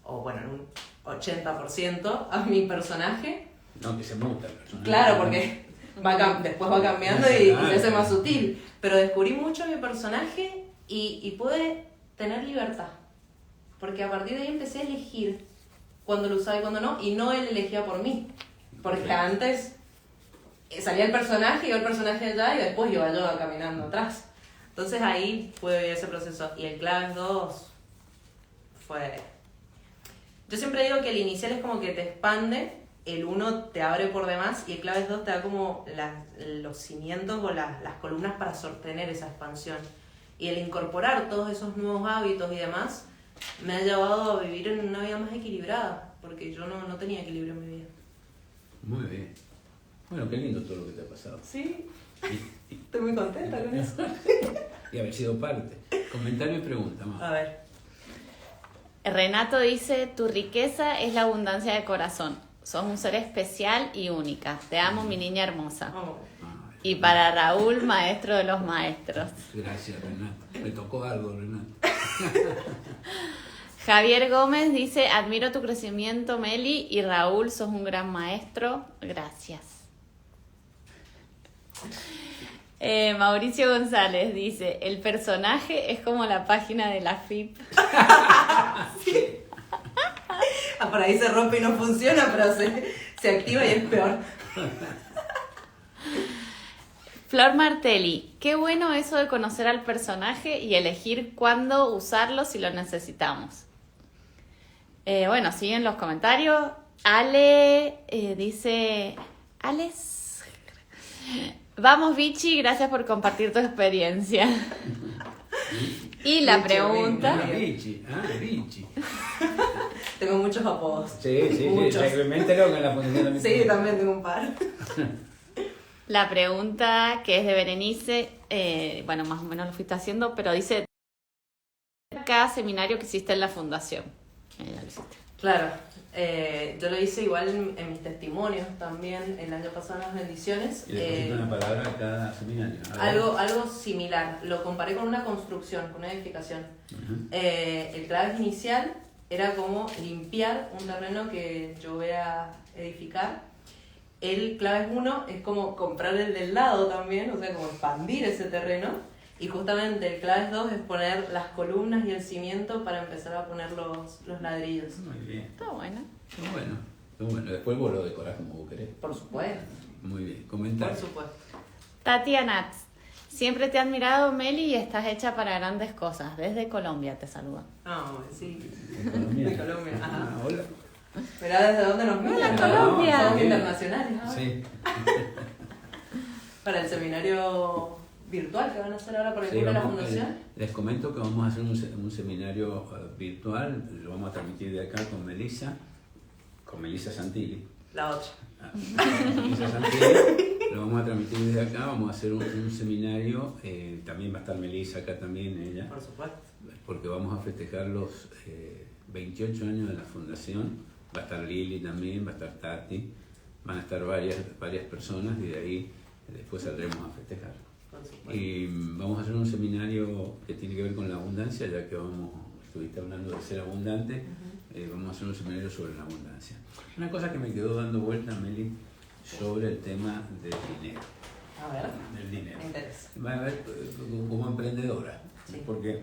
o bueno, en un 80% a mi personaje. No, que se muta el personaje. Claro, porque después va cambiando y se hace más sutil. Pero descubrí mucho a mi personaje y pude tener libertad. Porque a partir de ahí empecé a elegir cuándo lo usaba y cuándo no, y no él elegía por mí. Porque antes salía el personaje, iba el personaje allá y después iba yo caminando atrás. Entonces ahí pude vivir ese proceso. Y el Claves 2 fue... Yo siempre digo que el inicial es como que te expande, el 1 te abre por demás y el Claves 2 te da como los cimientos o las columnas para sostener esa expansión. Y el incorporar todos esos nuevos hábitos y demás me ha llevado a vivir en una vida más equilibrada, porque yo no tenía equilibrio en mi vida. Muy bien. Bueno, qué lindo todo lo que te ha pasado. Sí, estoy muy contenta con eso. Y haber sido parte. Comentario y pregunta más. A ver. Renato dice, tu riqueza es la abundancia de corazón. Sos un ser especial y única. Te amo, mi niña hermosa. Vamos. Y para Raúl, maestro de los maestros. Gracias, Renato. Me tocó algo, Renato. Javier Gómez dice, admiro tu crecimiento, Meli, y Raúl, sos un gran maestro. Gracias. Mauricio González dice, el personaje es como la página de la FIP. Sí. Por ahí se rompe y no funciona, pero se activa y es peor. Flor Martelli, qué bueno eso de conocer al personaje y elegir cuándo usarlo si lo necesitamos. Bueno, siguen los comentarios. Ale dice... Alex... Vamos, Vichy, gracias por compartir tu experiencia. Y la pregunta... Vichy. Tengo muchos apodos. Sí, Muchos. me entero que en la fundación también. Sí, también tengo un par. La pregunta que es de Berenice, bueno, más o menos lo fuiste haciendo, pero dice cada seminario que hiciste en la fundación. Ya lo hiciste. Claro, yo lo hice igual en mis testimonios también el año pasado en las bendiciones. Y le pusiste una palabra a cada seminario. Algo similar, lo comparé con una construcción, con una edificación. Uh-huh. El clave inicial era como limpiar un terreno que yo voy a edificar. El clave 1 es como comprar el del lado también, o sea, como expandir ese terreno. Y justamente el clave 2 es poner las columnas y el cimiento para empezar a poner los ladrillos. Muy bien. Está buena. Qué bueno. Después vos lo decorás como vos querés. Por supuesto, Muy bien. por Comentarios. supuesto. Tatiana, siempre te he admirado, Meli, y estás hecha para grandes cosas. Desde Colombia te saluda. Ah, sí. De Colombia. De Colombia, ajá. Ah, hola. Mirá desde dónde nos miran. Hola, Colombia. Somos Sí. internacionales ahora. Sí. Para el seminario virtual que van a hacer ahora por el Sí, club de la vamos, fundación. les comento que vamos a hacer un seminario virtual, lo vamos a transmitir de acá con Melissa Santilli. La otra. Melissa Santilli, lo vamos a transmitir desde acá, vamos a hacer un seminario, también va a estar Melissa acá también, ella, Por supuesto. porque vamos a festejar los 28 años de la fundación, va a estar Lili también, va a estar Tati, van a estar varias personas y de ahí después saldremos a festejar. Por supuesto. Y vamos a hacer un seminario que tiene que ver con la abundancia, ya que estuviste hablando de ser abundante, vamos a hacer un seminario sobre la abundancia. Una cosa que me quedó dando vuelta, Meli, sobre el tema del dinero. A ver, Del dinero. me interesa. Va a ver como emprendedora, Sí. porque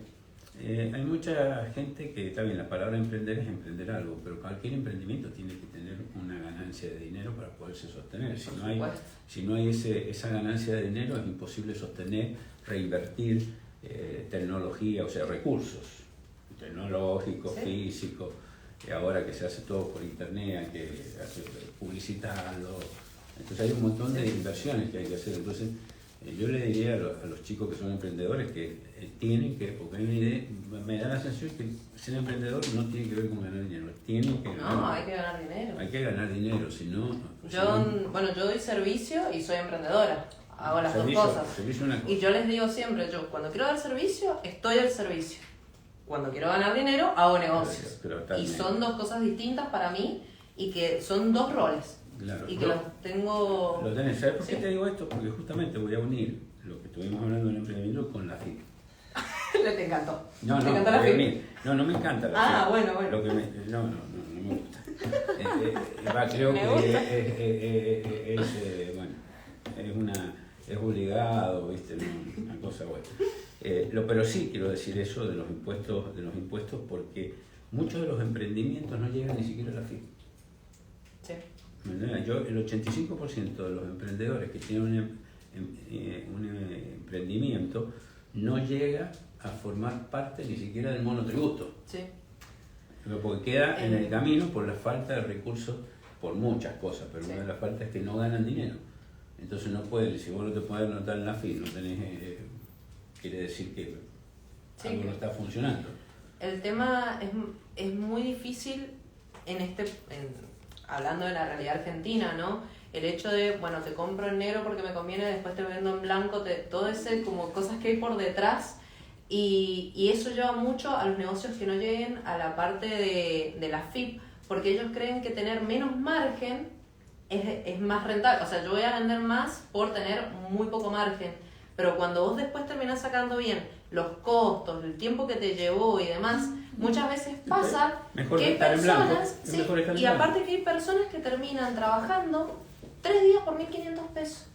hay mucha gente que, está bien, la palabra emprender es emprender algo, pero cualquier emprendimiento tiene que tener una ganancia de dinero para poderse sostener. Por supuesto. Si no hay esa ganancia de dinero, es imposible sostener, reinvertir tecnología, o sea, recursos tecnológicos, Sí. físicos, y ahora que se hace todo por internet, hay que publicitarlo. Entonces hay un montón de inversiones que hay que hacer. Entonces yo le diría a los chicos que son emprendedores que tienen que, porque hay una idea, me da la sensación que ser emprendedor no tiene que ver con ganar dinero, tienen que ganar. No, hay que ganar dinero. Hay que ganar dinero, si no... Yo doy servicio y soy emprendedora. Hago las dos cosas. Servicio es una cosa. Y yo les digo siempre, yo cuando quiero dar servicio, estoy al servicio. Cuando quiero ganar dinero, hago negocios. Pero Y totalmente. son dos cosas distintas para mí y que son dos roles. Claro, Y que los tengo... Lo tenés. ¿Sabes por qué Sí. te digo esto? Porque justamente voy a unir lo que estuvimos hablando del emprendimiento con la FIP. Te encantó. No, ¿Te no, encanta la voy a FIP? unir. No me encanta la Ah, FIP. bueno, bueno. Lo que no me gusta. Creo Me que gusta. es obligado, ¿viste? Una cosa buena. Pero sí quiero decir eso de los impuestos porque muchos de los emprendimientos no llegan ni siquiera a la FIP. Sí. El 85% de los emprendedores que tienen un emprendimiento no llega a formar parte ni siquiera del monotributo, Sí. porque queda en el camino por la falta de recursos, por muchas cosas, pero Sí. una de las faltas es que no ganan dinero. Entonces no pueden, si vos no te podés anotar en la FIP, no tenés, quiere decir que Sí. algo no está funcionando. El tema es muy difícil hablando de la realidad argentina, ¿no? El hecho de, bueno, te compro en negro porque me conviene, después te vendo en blanco, todo ese como cosas que hay por detrás y eso lleva mucho a los negocios que no lleguen a la parte de la FIP, porque ellos creen que tener menos margen es más rentable. O sea, yo voy a vender más por tener muy poco margen, pero cuando vos después terminás sacando bien los costos, el tiempo que te llevó y demás, muchas veces pasa Mejor que hay estar en blanco, personas, es sí, mejor estar en y blanco. aparte que hay personas que terminan trabajando 3 días por 1.500 pesos.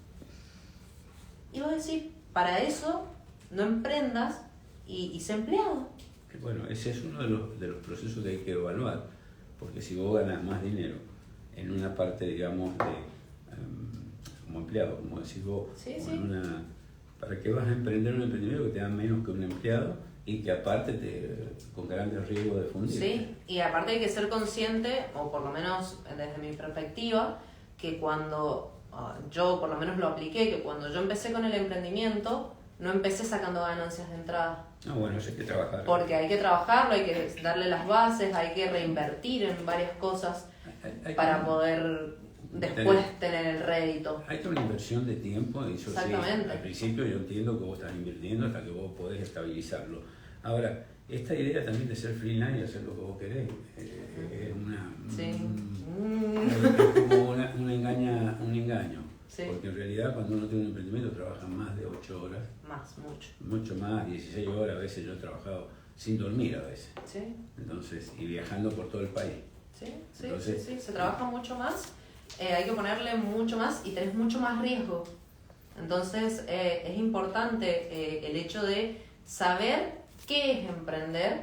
Y vos decís, para eso no emprendas y sé empleado. Bueno, ese es uno de los procesos que hay que evaluar, porque si vos ganas más dinero en una parte, digamos, como como empleado, como decís vos. Sí, Como sí. ¿para qué vas a emprender un emprendimiento que te da menos que un empleado y que aparte con grandes riesgos de fundir? Sí, y aparte hay que ser consciente, o por lo menos desde mi perspectiva, que cuando yo por lo menos lo apliqué, que cuando yo empecé con el emprendimiento, no empecé sacando ganancias de entrada. Bueno, eso hay que trabajar. Porque hay que trabajarlo, hay que darle las bases, hay que reinvertir en varias cosas para poder después tener el rédito. Hay toda una inversión de tiempo, y eso sí, Exactamente. al principio yo entiendo que vos estás invirtiendo hasta que vos podés estabilizarlo. Ahora, esta idea también de ser freelance y hacer lo que vos querés, es Sí. es como un engaño. Sí. Porque en realidad cuando uno tiene un emprendimiento trabaja más de 8 horas, Más, mucho. mucho más, 16 horas, a veces yo he trabajado sin dormir a veces. Sí, Entonces, y viajando por todo el país. sí, sí, Entonces, sí, se trabaja mucho más, hay que ponerle mucho más y tenés mucho más riesgo. Entonces es importante el hecho de saber qué es emprender,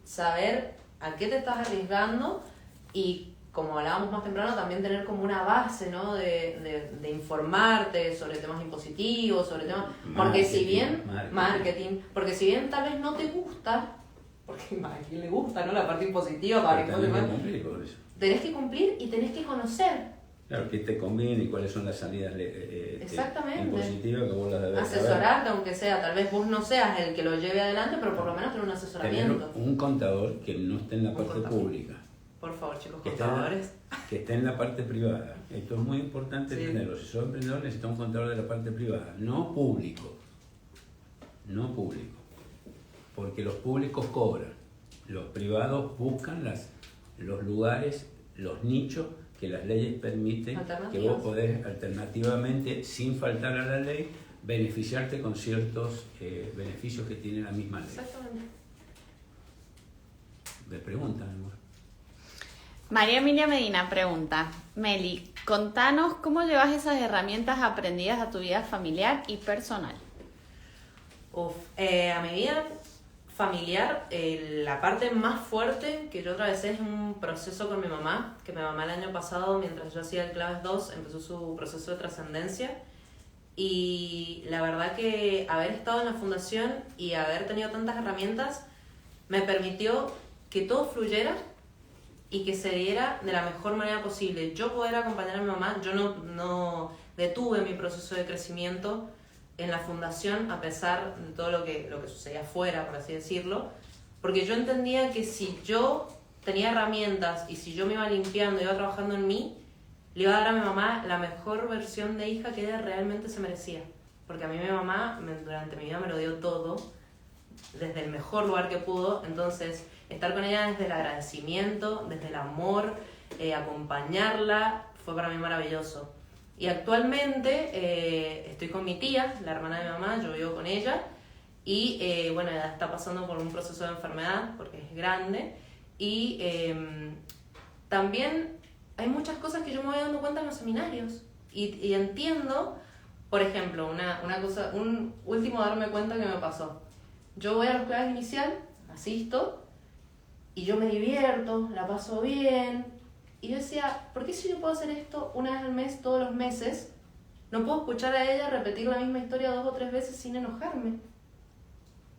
saber a qué te estás arriesgando y, como hablábamos más temprano, también tener como una base, ¿no? de informarte sobre temas impositivos, sobre temas... Porque si bien... Porque si bien tal vez no te gusta, porque a quién le gusta, ¿no? La parte impositiva, para que Tenés que cumplir con eso. tenés que cumplir y tenés que conocer. Claro, qué te conviene y cuáles son las salidas Exactamente. impositivas que vos las debes saber. Asesorarte, aunque sea, tal vez vos no seas el que lo lleve adelante, pero por lo menos tener un Tener asesoramiento. un contador que no esté en la Un parte contador. pública, Por favor, chicos, que contadores. esté en la parte privada. Esto es muy importante Sí. tenerlo. Si sos emprendedor necesitas un contador de la parte privada, no público. No público. Porque los públicos cobran. Los privados buscan los lugares, los nichos que las leyes permiten, que Alternativas. vos podés alternativamente, sin faltar a la ley, beneficiarte con ciertos beneficios que tiene la misma ley. Exactamente. Me preguntan, amor. María Emilia Medina pregunta, Meli, contanos cómo llevas esas herramientas aprendidas a tu vida familiar y personal. A mi vida familiar, la parte más fuerte que yo atravesé es un proceso con mi mamá, que mi mamá el año pasado, mientras yo hacía el Claves 2, empezó su proceso de trascendencia. Y la verdad que haber estado en la fundación y haber tenido tantas herramientas me permitió que todo fluyera y que se diera de la mejor manera posible. Yo poder acompañar a mi mamá, yo no detuve mi proceso de crecimiento en la fundación a pesar de todo lo que sucedía afuera, por así decirlo, porque yo entendía que si yo tenía herramientas y si yo me iba limpiando, iba trabajando en mí, le iba a dar a mi mamá la mejor versión de hija que ella realmente se merecía. Porque a mí mi mamá durante mi vida me lo dio todo, desde el mejor lugar que pudo. Entonces, estar con ella desde el agradecimiento, desde el amor, acompañarla, fue para mí maravilloso. Y actualmente estoy con mi tía, la hermana de mi mamá, yo vivo con ella. Y bueno, ella está pasando por un proceso de enfermedad porque es grande. Y también hay muchas cosas que yo me voy dando cuenta en los seminarios. Y entiendo, por ejemplo, una cosa, un último darme cuenta que me pasó. Yo voy a los clases inicial, asisto, y yo me divierto, la paso bien. Y yo decía, ¿por qué si yo puedo hacer esto una vez al mes, todos los meses, no puedo escuchar a ella repetir la misma historia 2 o 3 veces sin enojarme?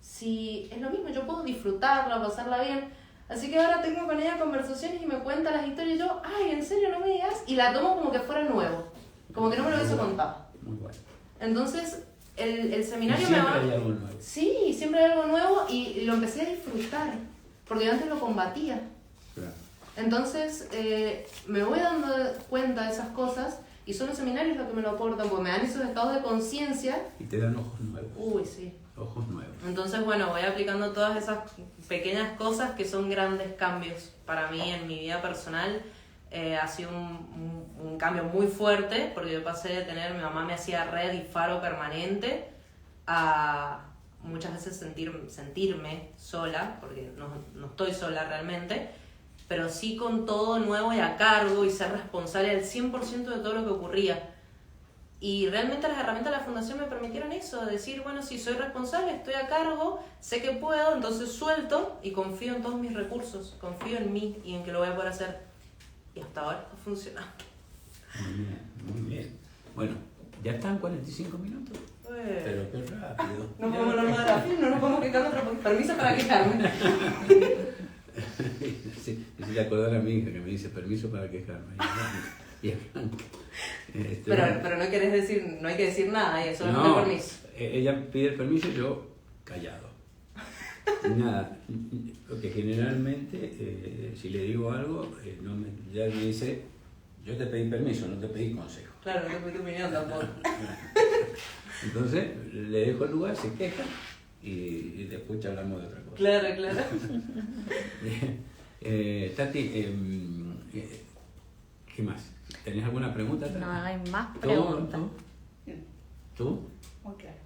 Si es lo mismo, yo puedo disfrutarla, pasarla bien. Así que ahora tengo con ella conversaciones y me cuenta las historias y yo, ay, ¿en serio no me digas? Y la tomo como que fuera nuevo, como que no me lo hubiese contado. Muy bueno. Entonces, el seminario Y me siempre va... hay algo nuevo. Sí, siempre hay algo nuevo y lo empecé a disfrutar, porque yo antes lo combatía. Claro. Entonces, me voy dando cuenta de esas cosas y son los seminarios los que me lo aportan, porque me dan esos estados de conciencia. Y te dan ojos nuevos. Uy, sí. Ojos nuevos. Entonces, bueno, voy aplicando todas esas pequeñas cosas que son grandes cambios para mí en mi vida personal. Ha sido un cambio muy fuerte, porque yo pasé de tener, mi mamá me hacía red y faro permanente, a muchas veces sentirme sola, porque no estoy sola realmente, pero sí con todo nuevo y a cargo y ser responsable al 100% de todo lo que ocurría. Y realmente las herramientas de la fundación me permitieron eso, decir, bueno, si soy responsable, estoy a cargo, sé que puedo, entonces suelto y confío en todos mis recursos, confío en mí y en que lo voy a poder hacer. Y hasta ahora está funcionando. Muy bien, muy bien. Bueno, ¿Ya están 45 minutos? Pero qué rápido. No podemos hablar más de la film, no nos podemos quejar otro poquito. Permiso para quejarme. Sí, necesito acordar a mi hija que me dice permiso para quejarme. Y arranca. Pero no querés decir, no hay que decir nada, es solamente no, permiso. Ella pide el permiso y yo callado. Nada, porque generalmente si le digo algo, ya me dice, yo te pedí permiso, no te pedí consejo. Claro, no te pedí tu opinión tampoco. Entonces le dejo el lugar, se queja y después hablamos de otra cosa. Claro. Tati, ¿qué más? ¿Tenés alguna pregunta? Tati? No hay más preguntas. ¿Tú? Muy claro.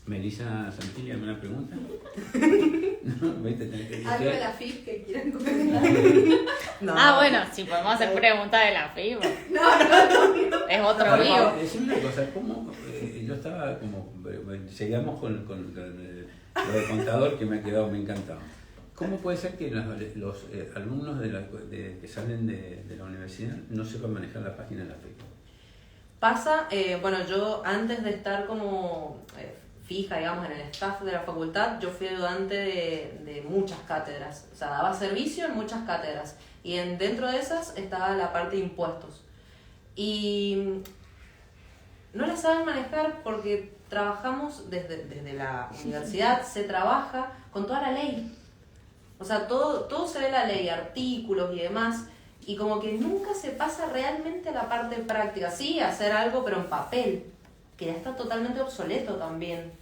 Melissa Santilli, ¿alguna pregunta? No, ¿viste? Algo de la FIP que quieran comentar. No. Bueno, si podemos hacer preguntas de la FIB. No. Es otro vivo. Decime una cosa, ¿cómo? Yo estaba como, seguíamos con lo de contador que me ha quedado, me ha encantado. ¿Cómo puede ser que los alumnos que salen de la universidad no sepan manejar la página de la FIB? Pasa, bueno, yo antes de estar como fija, digamos, en el staff de la facultad, yo fui ayudante de muchas cátedras, o sea, daba servicio en muchas cátedras, y dentro de esas estaba la parte de impuestos. Y no la saben manejar porque trabajamos desde la universidad, se trabaja con toda la ley. O sea, todo se ve la ley, artículos y demás, y como que nunca se pasa realmente a la parte práctica. Sí, hacer algo, pero en papel, que ya está totalmente obsoleto también.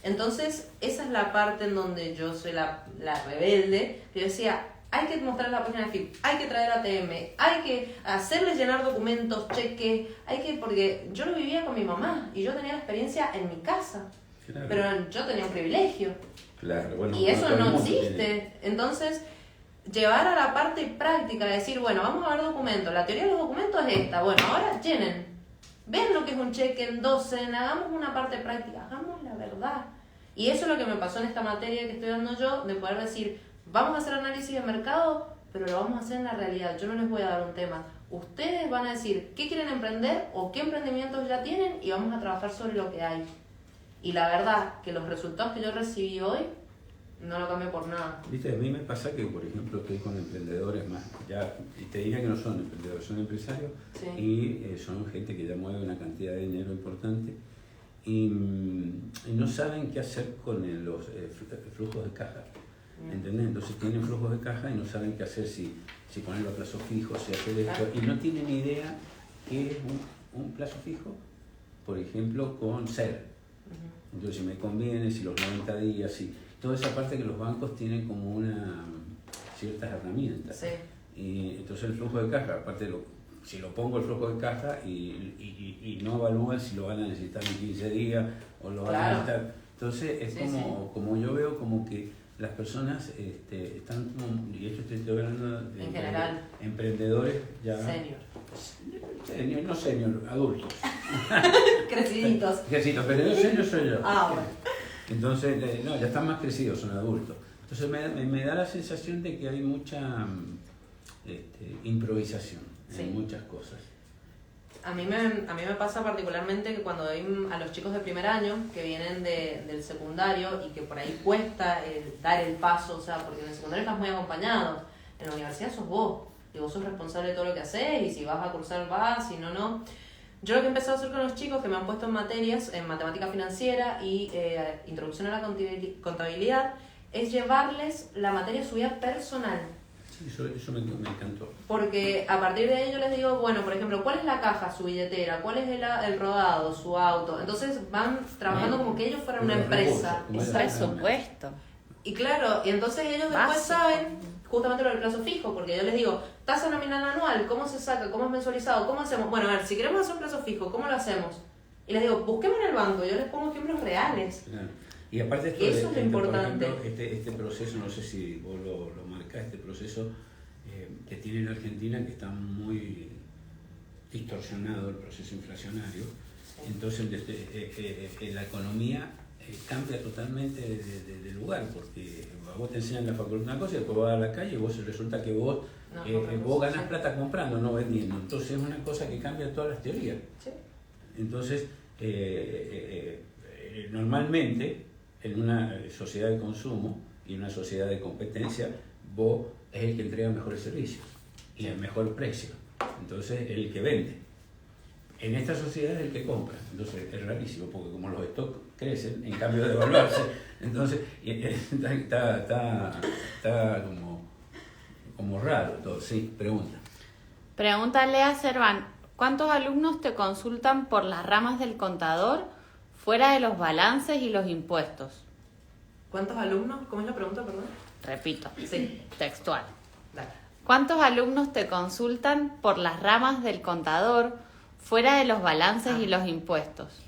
Entonces, esa es la parte en donde yo soy la rebelde, que yo decía, hay que mostrar la página de FIP, hay que traer ATM, hay que hacerles llenar documentos, cheques, porque yo lo vivía con mi mamá y yo tenía la experiencia en mi casa, Claro. pero yo tenía un privilegio. Claro, bueno, Y eso todo el no mundo existe. tiene. Entonces, llevar a la parte práctica, decir, bueno, vamos a ver documentos. La teoría de los documentos es esta. Bueno, ahora llenen. Ven lo que es un cheque, endosen, hagamos una parte práctica, hagamos la verdad. Y eso es lo que me pasó en esta materia que estoy dando yo, de poder decir, vamos a hacer análisis de mercado, pero lo vamos a hacer en la realidad. Yo no les voy a dar un tema. Ustedes van a decir qué quieren emprender o qué emprendimientos ya tienen y vamos a trabajar sobre lo que hay. Y la verdad que los resultados que yo recibí hoy no lo cambié por nada. Viste, a mí me pasa que, por ejemplo, estoy con emprendedores más, ya, y te diría que no son emprendedores, son empresarios, Sí. y son gente que ya mueve una cantidad de dinero importante y no saben qué hacer con los flujos de caja. ¿Entendés? Entonces tienen flujos de caja y no saben qué hacer, si ponerlo a plazo fijo, si hacer esto, y no tienen idea qué es un plazo fijo, por ejemplo, con SER. Entonces, si me conviene, si los 90 días, si toda esa parte que los bancos tienen como ciertas herramientas. Sí. Y entonces el flujo de caja, aparte si lo pongo el flujo de caja y no evalúan si lo van a necesitar en 15 días o lo van a necesitar. Entonces es como yo veo como que las personas están como, y esto estoy hablando de En general. emprendedores ya Senior. senior, adultos. Creciditos. Crecidos, pero yo senior soy yo. Ah, bueno. Entonces, no, ya están más crecidos, son adultos. Entonces me da la sensación de que hay mucha improvisación en muchas cosas. A mí me pasa particularmente que cuando doy a los chicos de primer año que vienen del secundario y que por ahí cuesta dar el paso, o sea, porque en el secundario estás muy acompañado, en la universidad sos vos, y vos sos responsable de todo lo que haces, y si vas a cursar vas, si no, no. Yo lo que he empezado a hacer con los chicos que me han puesto en materias, en matemática financiera y introducción a la contabilidad, es llevarles la materia a su vida personal. Sí, eso me encantó. Porque a partir de ahí yo les digo, bueno, por ejemplo, ¿cuál es la caja, su billetera? ¿Cuál es el rodado, su auto? Entonces van trabajando como que ellos fueran una empresa. Como Un presupuesto. Y claro, y entonces ellos después Básico. saben justamente lo del plazo fijo, porque yo les digo, tasa nominal anual, ¿cómo se saca? ¿Cómo es mensualizado? ¿Cómo hacemos? Bueno, a ver, si queremos hacer un plazo fijo, ¿cómo lo hacemos? Y les digo, busquemos en el banco, yo les pongo ejemplos reales. Claro. Y aparte esto Eso es lo importante. Por ejemplo, este proceso, no sé si vos lo marcás, este proceso que tiene en Argentina, que está muy distorsionado el proceso inflacionario. Entonces la economía cambia totalmente de lugar, porque a vos te enseñan en la facultad una cosa y después vas a la calle y vos resulta que vos ganas plata comprando, no vendiendo. Entonces es una cosa que cambia todas las teorías. Sí. Entonces normalmente en una sociedad de consumo y en una sociedad de competencia, vos es el que entrega mejores servicios y el mejor precio. Entonces, es el que vende. En esta sociedad es el que compra. Entonces, es rarísimo, porque como los stocks crecen, en cambio de devaluarse, entonces está como raro todo. Sí, pregunta. Pregúntale a Servan, ¿cuántos alumnos te consultan por las ramas del contador fuera de los balances y los impuestos? ¿Cuántos alumnos? ¿Cómo es la pregunta, perdón? Repito, Sí, textual. dale. ¿Cuántos alumnos te consultan por las ramas del contador fuera de los balances y los impuestos?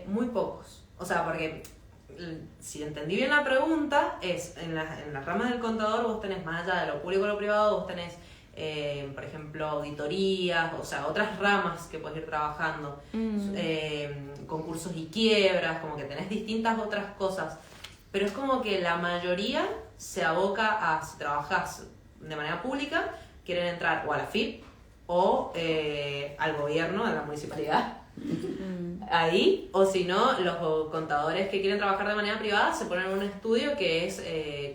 Muy pocos. O sea, porque si entendí bien la pregunta, es en las ramas del contador vos tenés, más allá de lo público y lo privado, vos tenés, por ejemplo, auditorías, o sea, otras ramas que podés ir trabajando, concursos y quiebras, como que tenés distintas otras cosas. Pero es como que la mayoría se aboca a, si trabajás de manera pública, quieren entrar o a la FIP o al gobierno, a la municipalidad. Ahí, o si no, los contadores que quieren trabajar de manera privada se ponen en un estudio que es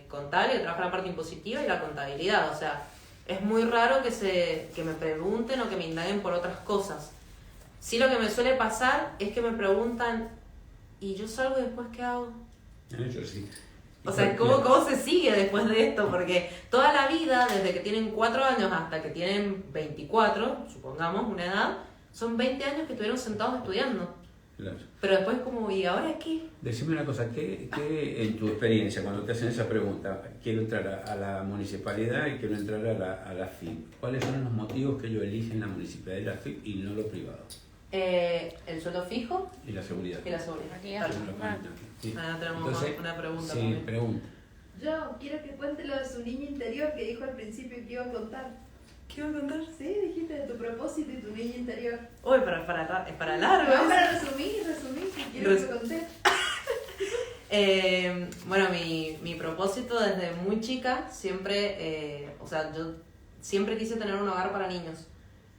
contable, que trabaja la parte impositiva y la contabilidad. O sea, es muy raro que me pregunten o que me indaguen por otras cosas. Sí, lo que me suele pasar es que me preguntan, ¿y yo salgo y después qué hago? Yo sí. O sea, ¿cómo se sigue después de esto? Porque toda la vida, desde que tienen 4 años hasta que tienen 24, supongamos, una edad, son 20 años que estuvieron sentados estudiando. Claro. Pero después como, ¿y ahora qué? Decime una cosa, ¿qué en tu experiencia, cuando te hacen esa pregunta, quiero entrar a la municipalidad y quiero entrar a la FIP, ¿cuáles son los motivos que ellos eligen la municipalidad y la FIP y no lo privado? El sueldo fijo Y la seguridad. y la seguridad. Aquí Claro. Sí. Ah, tenemos Entonces, una pregunta sí, también. pregunta. Yo quiero que cuente lo de su niño interior que dijo al principio que iba a contar. ¿Qué iba a contar? Sí, dijiste de tu propósito y tu niño interior. Uy, es para largo. Pero para resumir, que quiero que lo conté. Bueno, mi propósito desde muy chica siempre, o sea, yo siempre quise tener un hogar para niños.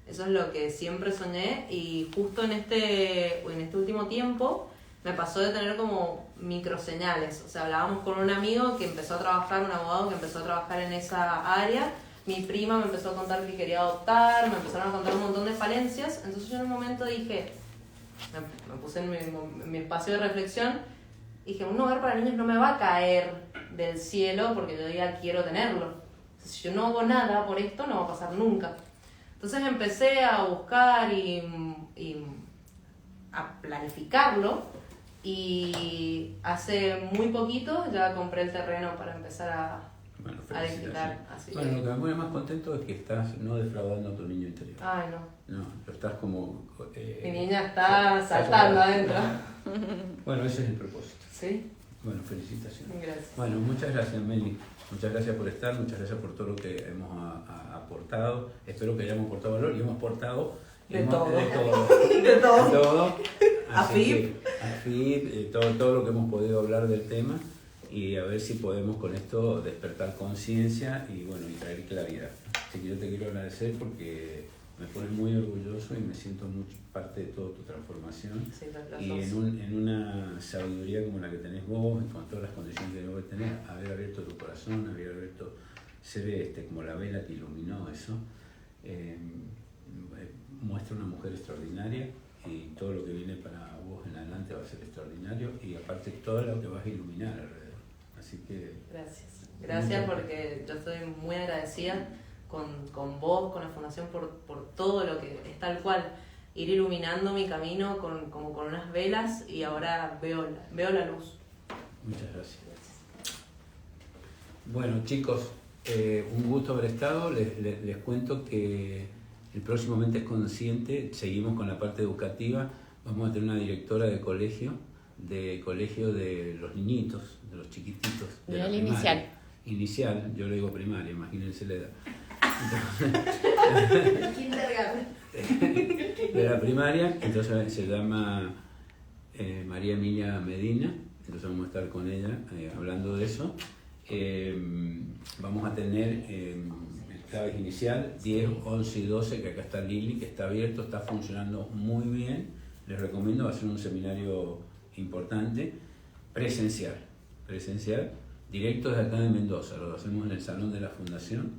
Eso es lo que siempre soñé y justo en este último tiempo me pasó de tener como microseñales. O sea, hablábamos con un amigo que empezó a trabajar, un abogado que empezó a trabajar en esa área. Mi prima me empezó a contar que quería adoptar, me empezaron a contar un montón de falencias. Entonces yo en un momento dije, me puse en mi espacio de reflexión, dije, un hogar para niños no me va a caer del cielo porque yo ya quiero tenerlo. Si yo no hago nada por esto, no va a pasar nunca. Entonces empecé a buscar y a planificarlo y hace muy poquito ya compré el terreno para empezar a edificar. Así Bueno, que... lo que me pone más contento es que estás no defraudando a tu niño interior. Ay, no. No, lo estás como... Mi niña está saltando adentro. Bueno, ese es el propósito. ¿Sí? Bueno, felicitaciones. Gracias. Bueno, muchas gracias, Meli. Muchas gracias por estar, muchas gracias por todo lo que hemos aportado. Espero que hayamos aportado valor y hemos aportado De todo. De De todo. todo. AFIP. AFIP, todo lo que hemos podido hablar del tema y a ver si podemos con esto despertar conciencia y bueno, y traer claridad. Así que yo te quiero agradecer porque me pones muy orgulloso y me siento mucho parte de toda tu transformación. Sí, las Y dos. en una sabiduría como la que tenés vos, y con todas las condiciones que debes tener, haber abierto tu corazón, haber abierto, ser como la vela que iluminó eso, muestra una mujer extraordinaria y todo lo que viene para vos en adelante va a ser extraordinario y aparte todo lo que vas a iluminar alrededor. Así que... Gracias. Gracias porque yo estoy muy agradecida con vos, con la Fundación, por todo lo que es tal cual. Ir iluminando mi camino como con unas velas y ahora veo la luz. Muchas gracias. Bueno, chicos, un gusto haber estado. Les cuento que el próximo Mentes Consciente seguimos con la parte educativa. Vamos a tener una directora de colegio de los niñitos, de los chiquititos. De la Nivel primaria. inicial. Inicial, yo le digo primaria, imagínense la edad. Kindergarten. De la primaria, entonces se llama María Emilia Medina, entonces vamos a estar con ella hablando de eso. Vamos a tener claves inicial 10, 11 y 12, que acá está Lili, que está abierto, está funcionando muy bien. les recomiendo, va a ser un seminario importante, presencial, directo de acá de Mendoza, lo hacemos en el Salón de la Fundación,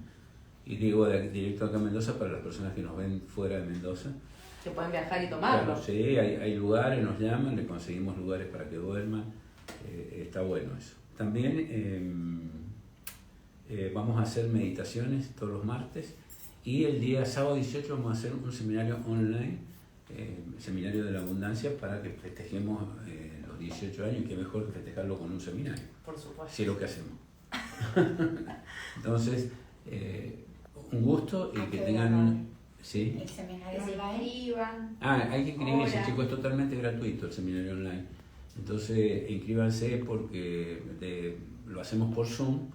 y digo directo acá en Mendoza para las personas que nos ven fuera de Mendoza. Que pueden viajar y tomarlo. Claro, sí, hay lugares, nos llaman, le conseguimos lugares para que duerman, está bueno eso. También vamos a hacer meditaciones todos los martes, y el día sábado 18 vamos a hacer un seminario online, seminario de la abundancia, para que festejemos los 18 años, y qué mejor que festejarlo con un seminario. Por supuesto. Sí, es lo que hacemos. Entonces, un gusto y que tengan... ¿Sí? El seminario Que se online. inscriban. Hay que inscribirse, Ahora. chicos, es totalmente gratuito el seminario online. Entonces, inscríbanse porque lo hacemos por Zoom,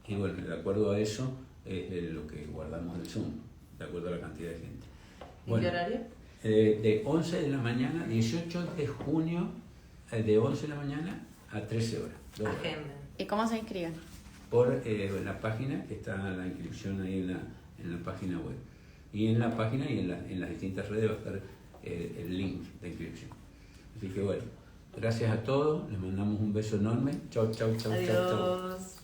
y bueno, de acuerdo a eso es lo que guardamos del Zoom, de acuerdo a la cantidad de gente. ¿En qué horario? De 11 de la mañana, 18 de junio, de 11 de la mañana a 13 horas. 2 horas. Agenda. ¿Y cómo se inscriben? Por la página, que está la inscripción ahí en la página web. Y en la página y en las distintas redes va a estar el link de inscripción. Así que bueno, gracias a todos, les mandamos un beso enorme. Chau, chau, chau, chau, chau. Adiós.